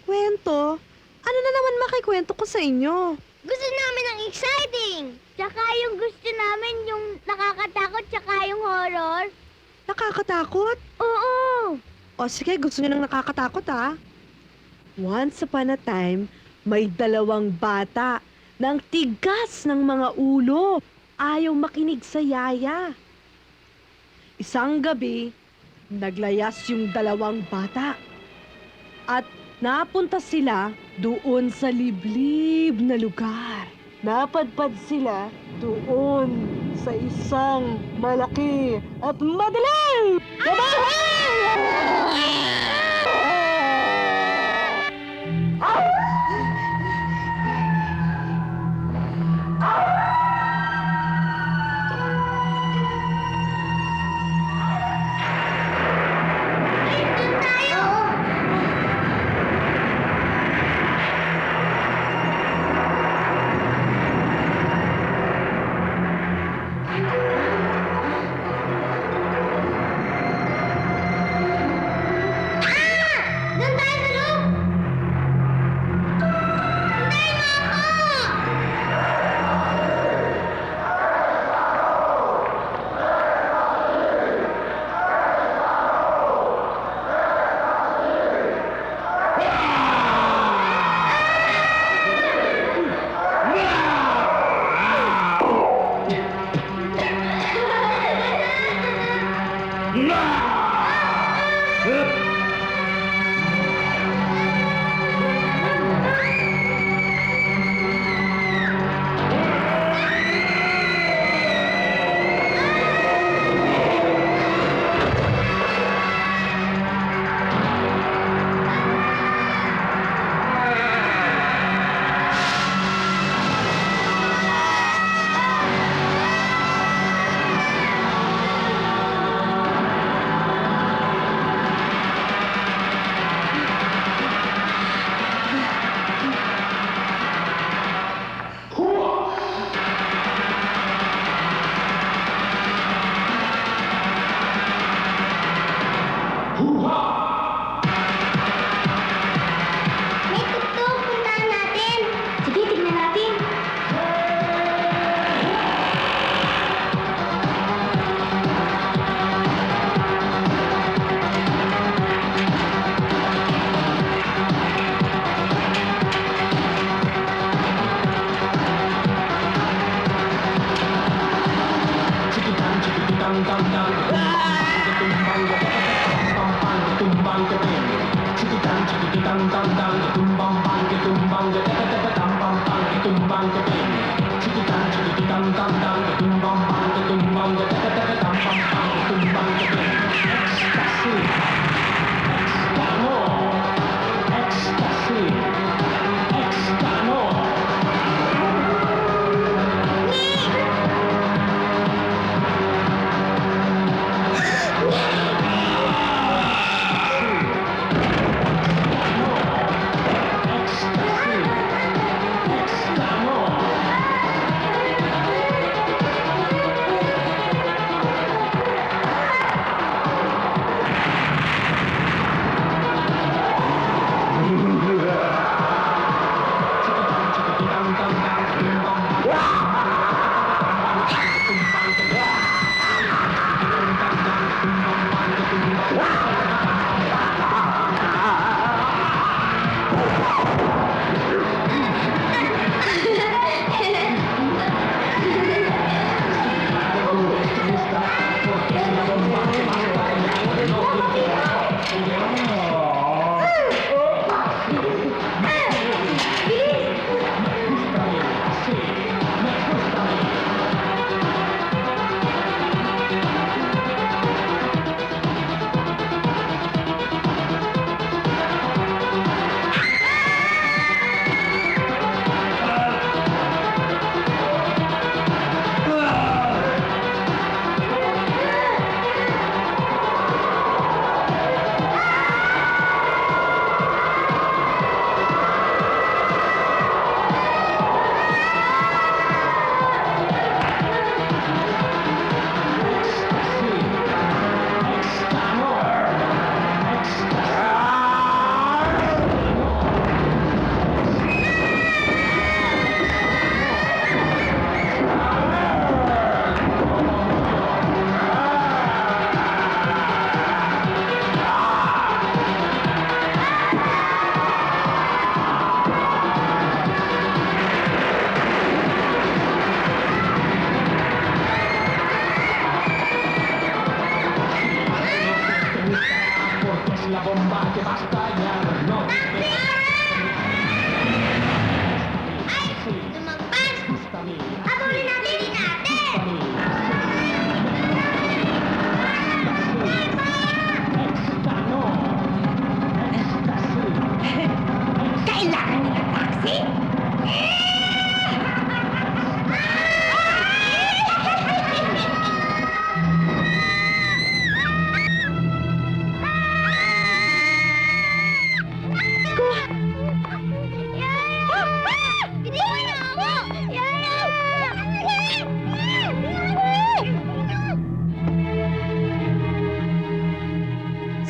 Kwento? Ano na naman makikwento ko sa inyo? Gusto namin ng exciting. Tsaka yung gusto namin yung nakakatakot, tsaka yung horror. Nakakatakot? Oo. O sige, gusto niyo ng nakakatakot, ha? Once upon a time, may dalawang bata ng tigas ng mga ulo. Ayaw makinig sa yaya. Isang gabi, naglayas yung dalawang bata. At napunta sila doon sa liblib na lugar. Napadpad sila doon sa isang malaki at madilim na bahay! Doon tayo sa loob! Hintayin mo ako! May tuktok, puntahan natin. Sige, tignan natin.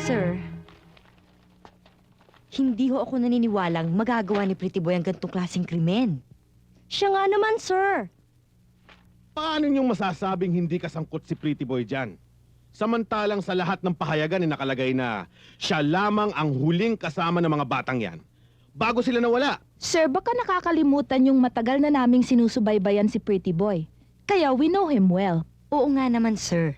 Sir, hindi ho ako naniniwalang magagawa ni Pretty Boy ang ganitong klaseng krimen. Siya nga naman, sir. Paano niyong masasabing hindi kasangkot si Pretty Boy dyan? Samantalang sa lahat ng pahayagan ay nakalagay na siya lamang ang huling kasama ng mga batang yan. Bago sila nawala. Sir, baka nakakalimutan yung matagal na naming sinusubaybayan si Pretty Boy. Kaya we know him well. Oo nga naman, sir.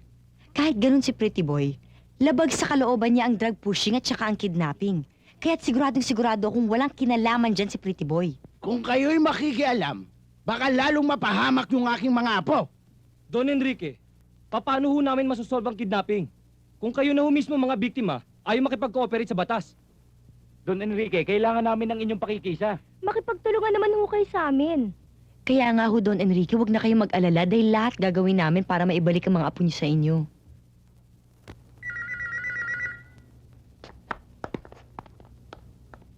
Kahit ganun si Pretty Boy, labag sa kalooban niya ang drug pushing at saka ang kidnapping. Kaya't siguradong-sigurado akong walang kinalaman dyan si Pretty Boy. Kung kayo'y makikialam, baka lalong mapahamak yung aking mga apo. Don Enrique, paano ho namin masosolve ang kidnapping? Kung kayo na ho mismo mga biktima, ayaw makipag-cooperate sa batas. Don Enrique, kailangan namin ng inyong pakikisa. Makipagtulungan naman ho kayo sa amin. Kaya nga ho, Don Enrique, huwag na kayong mag-alala dahil lahat gagawin namin para maibalik ang mga apo niyo sa inyo.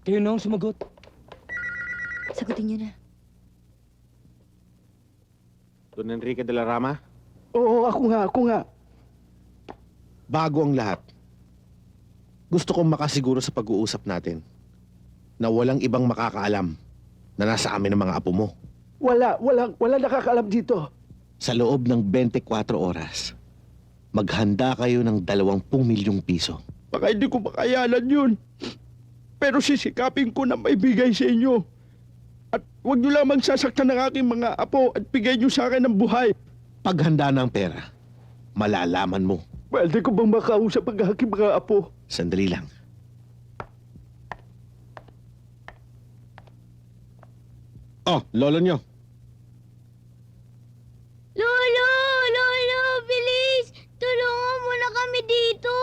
Kayo na ang sumagot. Sagutin niyo na. Don Enrique de la Rama, Oo, ako nga. bago ang lahat, gusto kong makasiguro sa pag-uusap natin na walang ibang makakaalam na nasa amin ang mga apo mo. Wala nakakaalam dito. Sa loob ng 24 oras, maghanda kayo ng 20 milyong piso. Baka hindi ko makayanan yun. Pero sisikapin ko na maibigay sa inyo. At huwag niyo lamang sasaktan ng aking mga apo at bigay niyo sa akin ng buhay. Paghanda ng pera, malalaman mo Pwede ko bang makausap ang aking mga apo? Sandali lang. Oh, lolo nyo. Lolo! Lolo! Bilis! Tulungan mo na kami dito!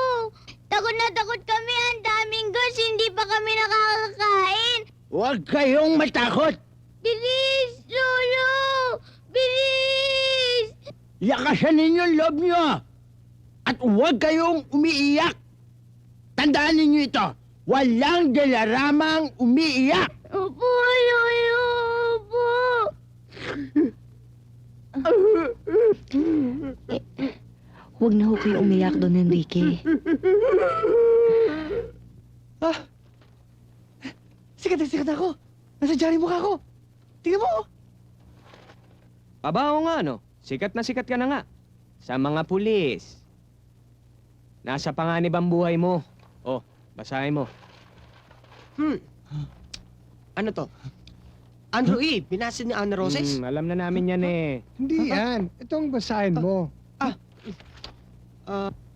Takot na takot kami. Ang daming gas. Hindi pa kami nakakakain. Huwag kayong matakot! Bilis! Lolo! Bilis! Lakasan ninyo ang loob nyo! At huwag kayong umiiyak! Tandaan ninyo ito! Walang dalaramang umiiyak! Opo, Lolo! Opo! Huwag na ho kayo umiyak, Don Enrique. Sikat na ako. Nasa dyan yung mukha ko. Tingnan mo. oh. Pabaho nga, no? Sikat ka na nga. Sa mga pulis. Nasa panganib ang buhay mo. Oh, basahin mo. Ano to? Andrew E. Binasin ni Ana Roses? Alam na namin yan eh. Hindi yan. Itong basahin mo.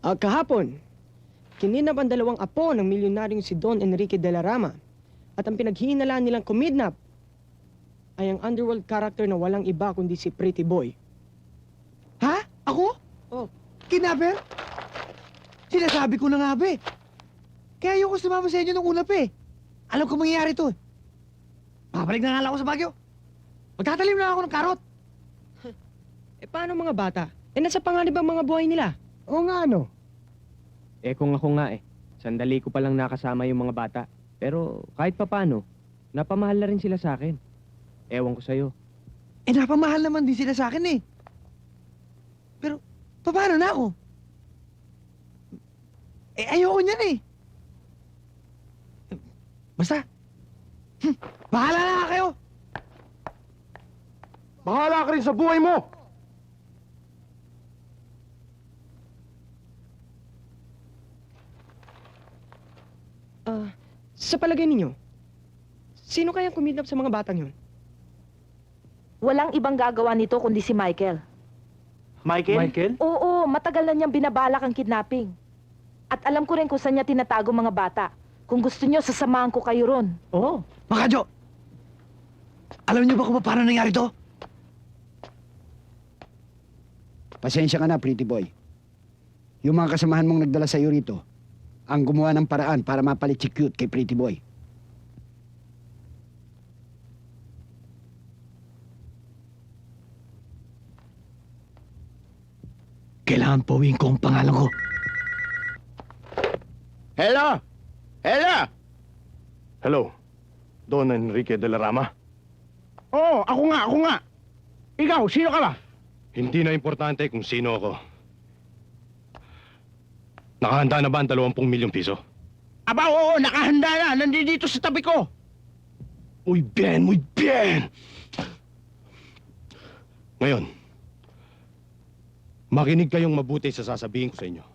Kahapon, kininap ang dalawang apo ng milyonaryong si Don Enrique de la Rama at ang pinaghihinalaan nilang kumidnap ay ang underworld character na walang iba kundi si Pretty Boy. Ha? Ako? Oh. Kidnapper? Sinasabi ko na nga ba eh. Kaya ayoko sumama sa inyo nung una pa eh. Alam ko mangyayari to eh. Babalik na nga lang ako sa Baguio. Magtatalim na ako ng karot. Paano mga bata? Nasa panganib ang mga buhay nila. Oo nga, ano? Kung ako nga eh. Sandali ko palang nakasama yung mga bata. Pero kahit papano, napamahal na rin sila sa akin. Ewan ko sa'yo. Napamahal naman din sila sa akin eh. Pero, paano na ako? Ayoko niyan eh. Basta, bahala na nga kayo. Bahala ka rin sa buhay mo! Sa palagay ninyo, sino kayang kumidnap sa mga batang yun? Walang ibang gagawa nito kundi si Michael. Michael? Oo, matagal na niyang binabalak ang kidnapping. At alam ko rin kung saan niya tinatago mga bata. Kung gusto niyo, sasamahan ko kayo ron. Oo. Mga Jo, alam niyo ba kung paano nangyari to? Pasensya ka na, Pretty Boy. Yung mga kasamahan mong nagdala sa iyo rito, ang gumawa ng paraan para mapalit si Cute kay Pretty Boy. Kailangan pauwiin ko ang pangalan ko. Hello? Hello? Don Enrique de la Rama? Oo, ako nga. Ikaw, sino ka ba? Hindi na importante kung sino ako. Nakahanda na ba ang 20 milyong piso? Aba, oo, nakahanda na. Nandito sa tabi ko. Muy bien! Ngayon, makinig kayong mabuti sa sasabihin ko sa inyo.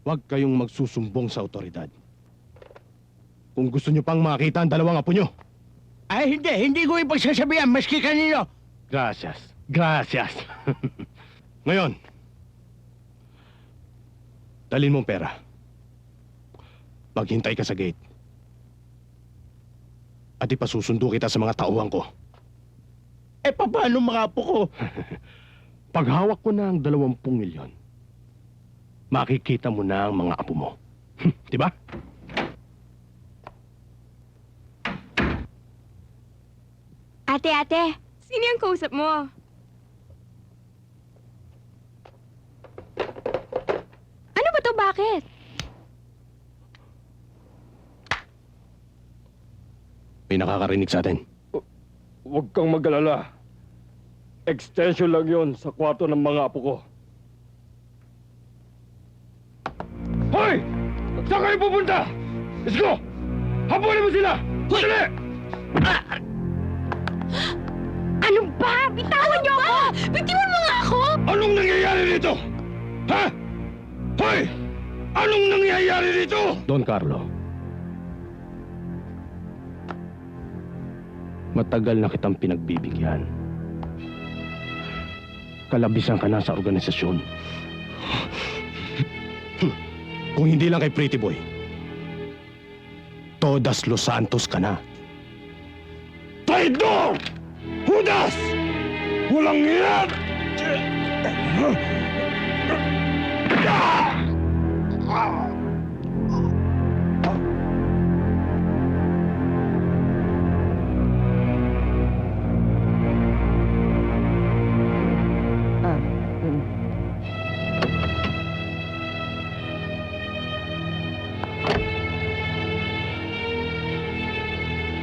Huwag kayong magsusumbong sa otoridad. Kung gusto nyo pang makita ang 2 apo nyo. Ay, hindi ko ipagsasabihan, maski kanino. Gracias. Ngayon, dalhin mong pera. Maghintay ka sa gate. At ipasusundo kita sa mga tauhan ko. Paano mga apo ko? Pag hawak ko na ang 20 milyon, makikita mo na ang mga apo mo. Di ba? Ate, sino yung kausap mo? Ano ba to? Bakit? May nakakarinig sa atin. Huwag kang mag-alala. Extension lang yon sa kwarto ng mga apo ko. Hoy! Saan kayo pupunta? Let's go! Habulin mo sila! Dali! Ano ba? Bitawan niyo ako! Bitawan mo nga ako! Anong nangyayari dito? Ha? Hoy! Anong nangyayari dito? Don Carlo. Matagal na kitang pinagbibigyan. Kalabisan ka na sa organisasyon. Kung hindi lang kay Pretty Boy, Todas Los Santos ka na. Traidor! Judas! Walang yan!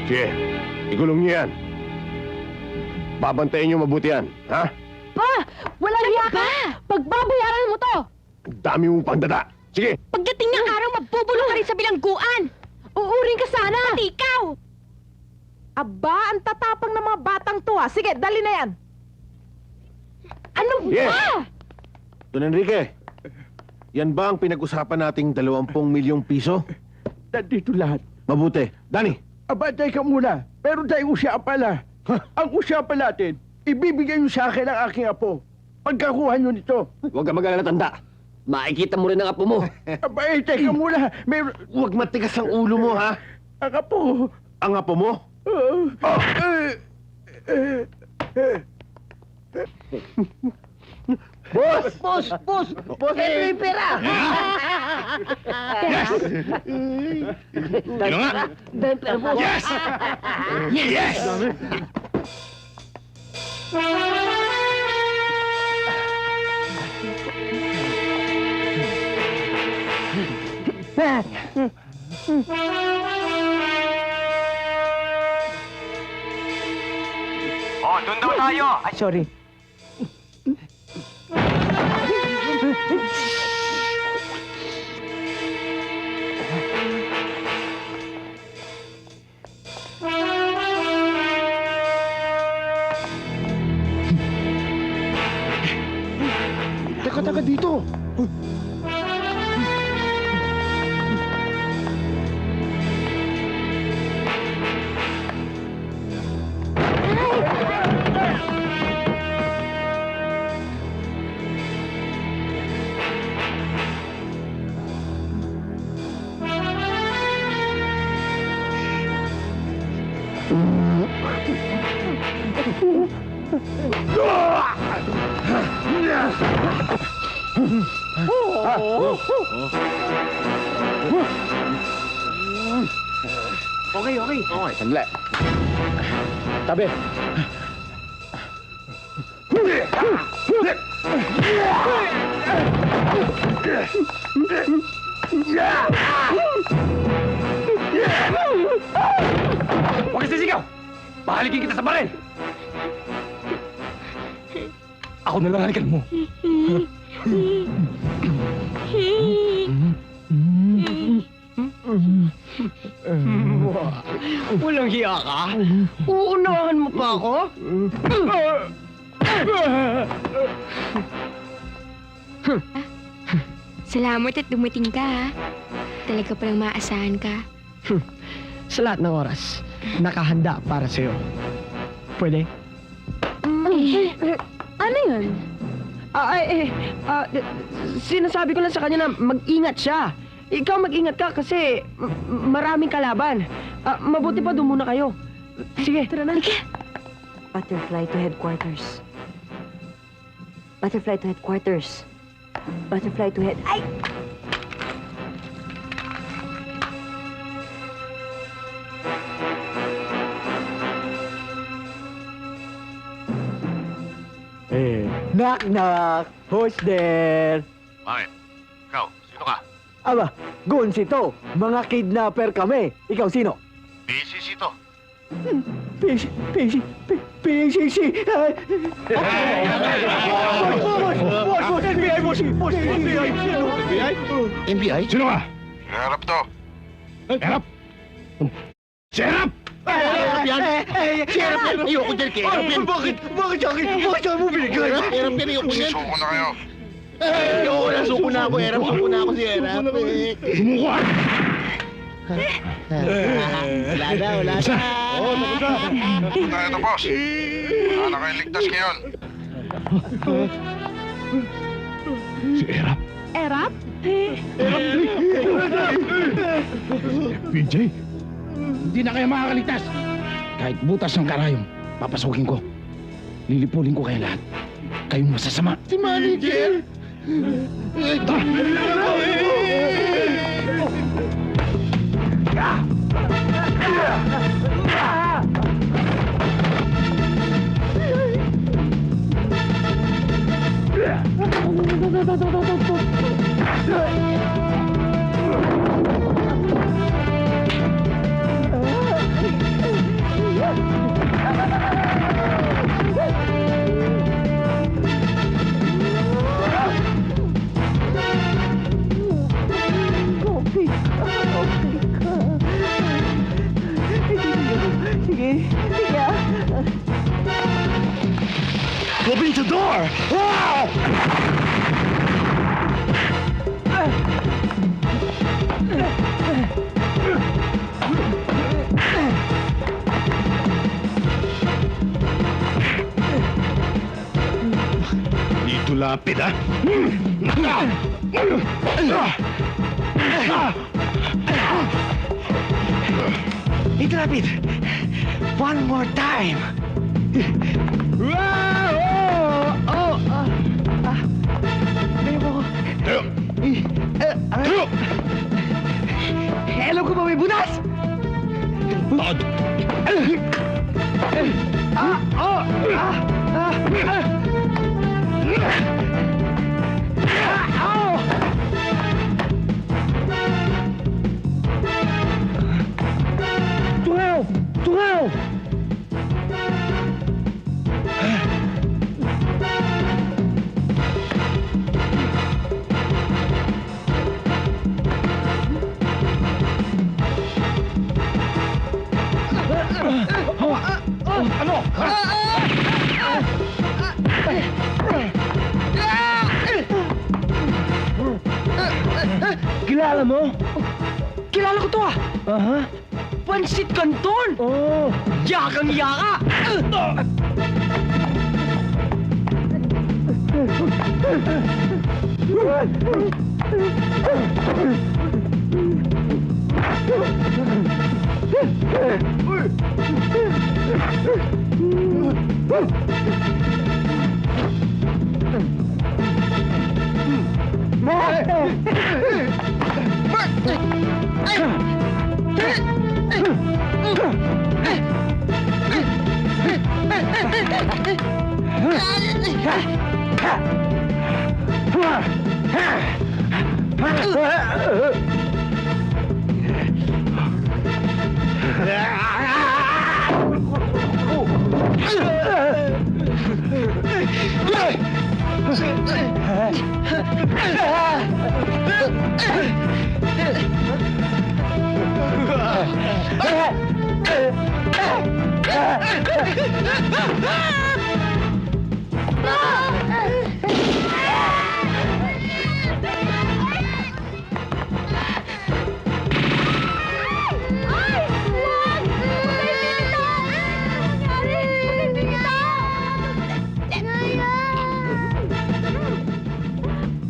Sige, igulong niyo yan. Babantayan niyo mabuti yan, ha? Pa! Walang hiya ka! Pagbabayaran mo to! Ang dami mong pandada. Sige, Pagdating ng araw, mabubulong ka rin sa bilangguan! Uuring ka sana! Pati ikaw! Aba, ang tatapang ng mga batang to ah. Sige, dali na yan. Ano Yes. ba? Don Enrique, yan ba ang pinag-usapan nating 20 milyong piso? Nandito lahat. Mabuti. Danny, Aba, teka muna. Pero tayo usapan na. Ang usapan natin, ibibigay nyo sa akin ang aking apo. Pagkakuha nyo nito. Huwag ka mag-alala, tanda. Makikita mo rin ang apo mo. Aba, teka muna. Meron... huwag matigas ang ulo mo, ha? Ang apo. Ang apo mo? Boss! Boss! Boss! Boss! Ito yung pera! Ano nga? Yes! Yes! Oh, doon daw tayo. Ay, sorry. Teka dito. Okay, okay. Okay, sandali. Tabi. Huwag ka sisigaw! Pahalikin kita sa baril! Ako na lang halikan mo. Walang hiya ka? Uunahan mo pa ako? Salamat at dumating ka, ha? Talaga palang maasahan ka. Sa lahat ng oras, nakahanda para sa'yo. Pwede? Ano yun? Sinasabi ko lang sa kanya na mag-ingat siya. Ikaw mag-ingat ka kasi maraming kalaban. Mabuti pa doon muna kayo. Sige, tara na. Butterfly to headquarters. Butterfly to headquarters. Butterfly to head... Ay! Knock, knock. Who's there? Bakit? Ikaw, sino ka? Aba, Gonzi to. Mga kidnapper kami. Ikaw sino? PCC to. PCC. Boss, FBI, boss. FBI. NBI? Sino ka? Harap to. Erap! Serap! Sirap yan. Ayoko dyan, Kerap yan. Bakit? Bakit sa akin? Bakit sa mo binigay? Kerap yan, ayoko yan. Suko na kayo. Ayoko na, suko na ako, Erap. Suko na ako si Erap. Sumukuan! Wala na. Oo, tapos na. Tayo to, boss. Wala na kayong ligtas ngayon. Si Erap. Erap? PJ, hindi na kayo makakaligtas. Kahit butas ng karayom, papasukin ko. Lilipulin ko kayo lahat. Kayong masasama. Si Manager! Open the door! Dito lapid, ha? Dito lapid. One more time. Alam ko ba may butas? Todd! Tungaw! Ano? Kilala mo? Kilala ko to ah! Aha? Pansit Canton! Oh! Yakang yaka!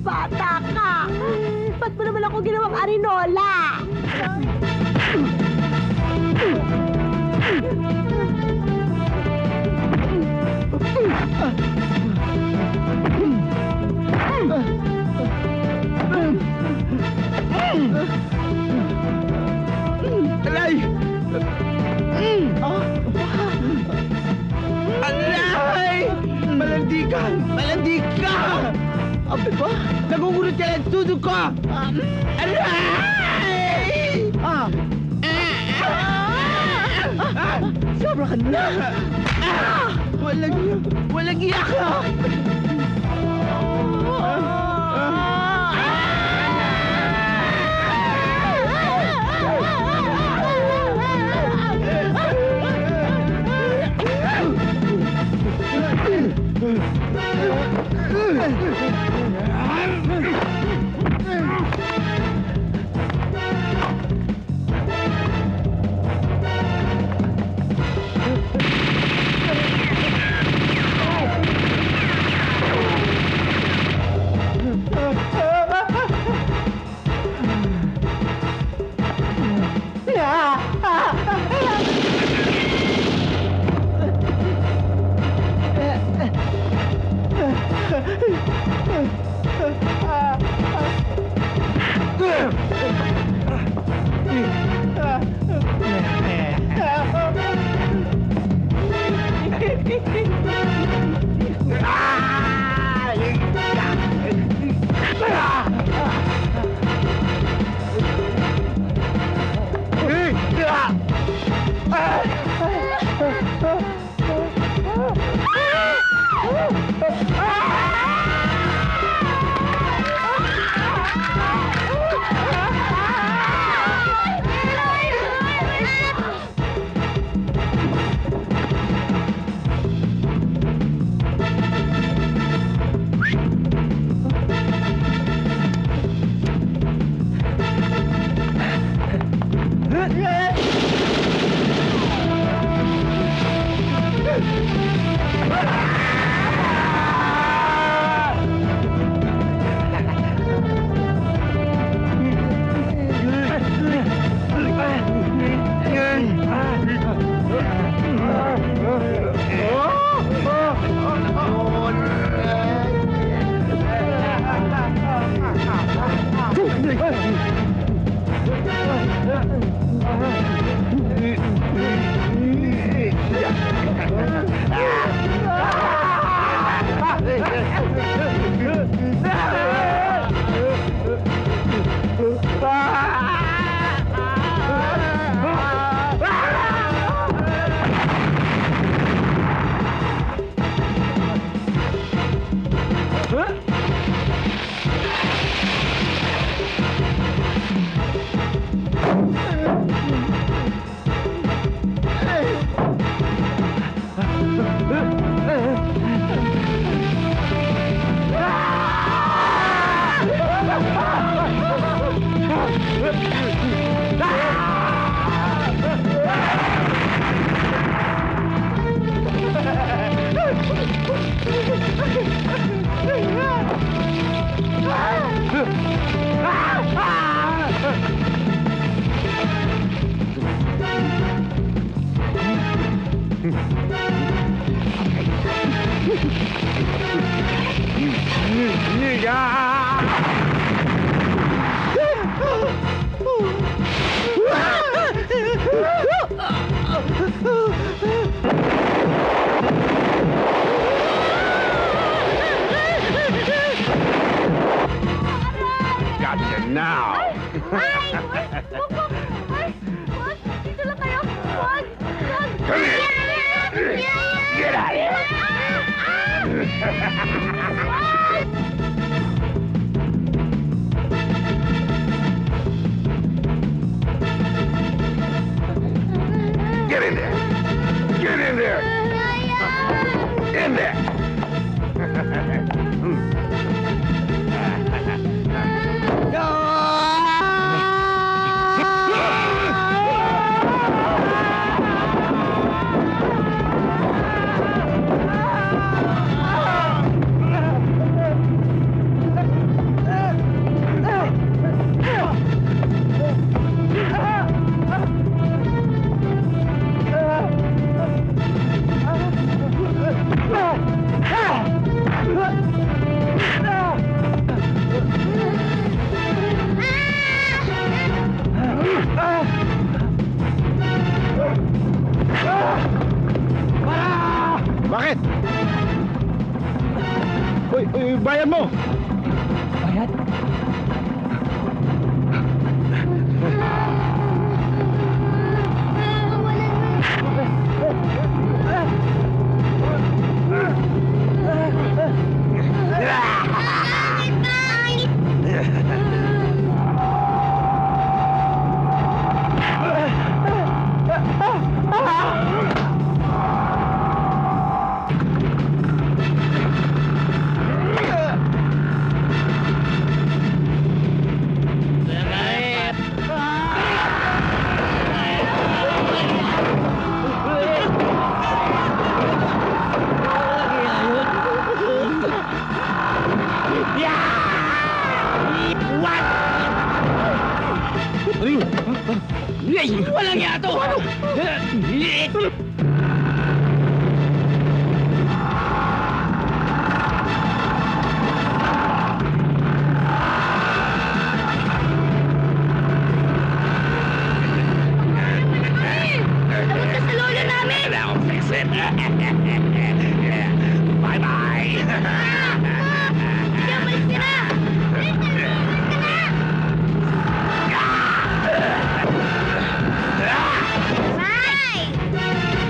Bata ka! Ba't mo naman ako ginawang arinola? Alay! Alay! Malandi ka! Malandi ka! Aba, nagugulat ka lang tutog ko! Alay! Sobra ka na! Walang iyak ka! Gotcha now! Ay! Wag! Wag! Dito lang kayo! Wag! Wag! Get out of here! Get in there! Get in there! In there! Bakit? Uy, bayan mo! Bayad? Walang yato! Tapos ka sa lolo namin! Wala akong fix-it. Bye-bye! Sige, umalis ka na! Bye!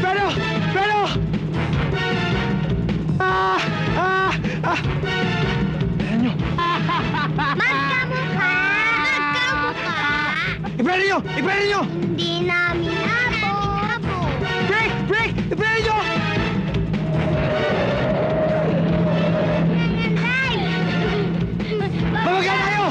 Pero! Pero! Magkamukha! Magkamukha! Ipera nyo! Ipera nyo! Hindi namin abo! Break! Break! Ipera nyo! Bamaga tayo!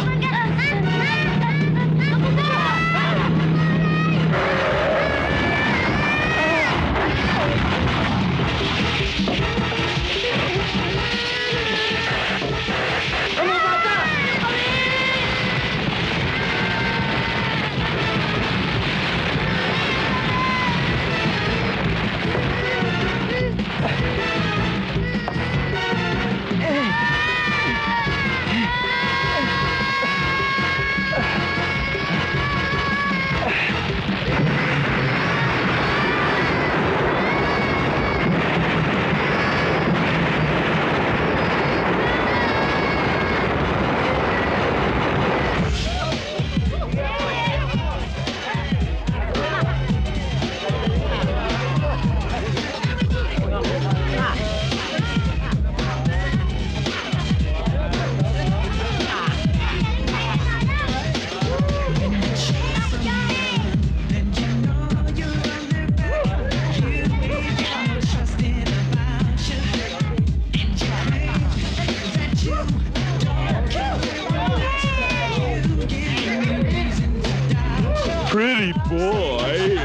Pretty boy.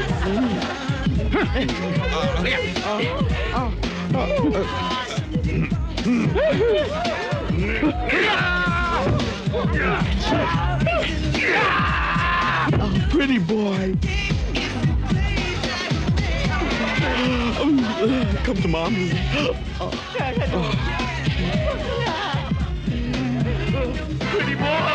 Pretty boy. Come to mommy. Pretty boy.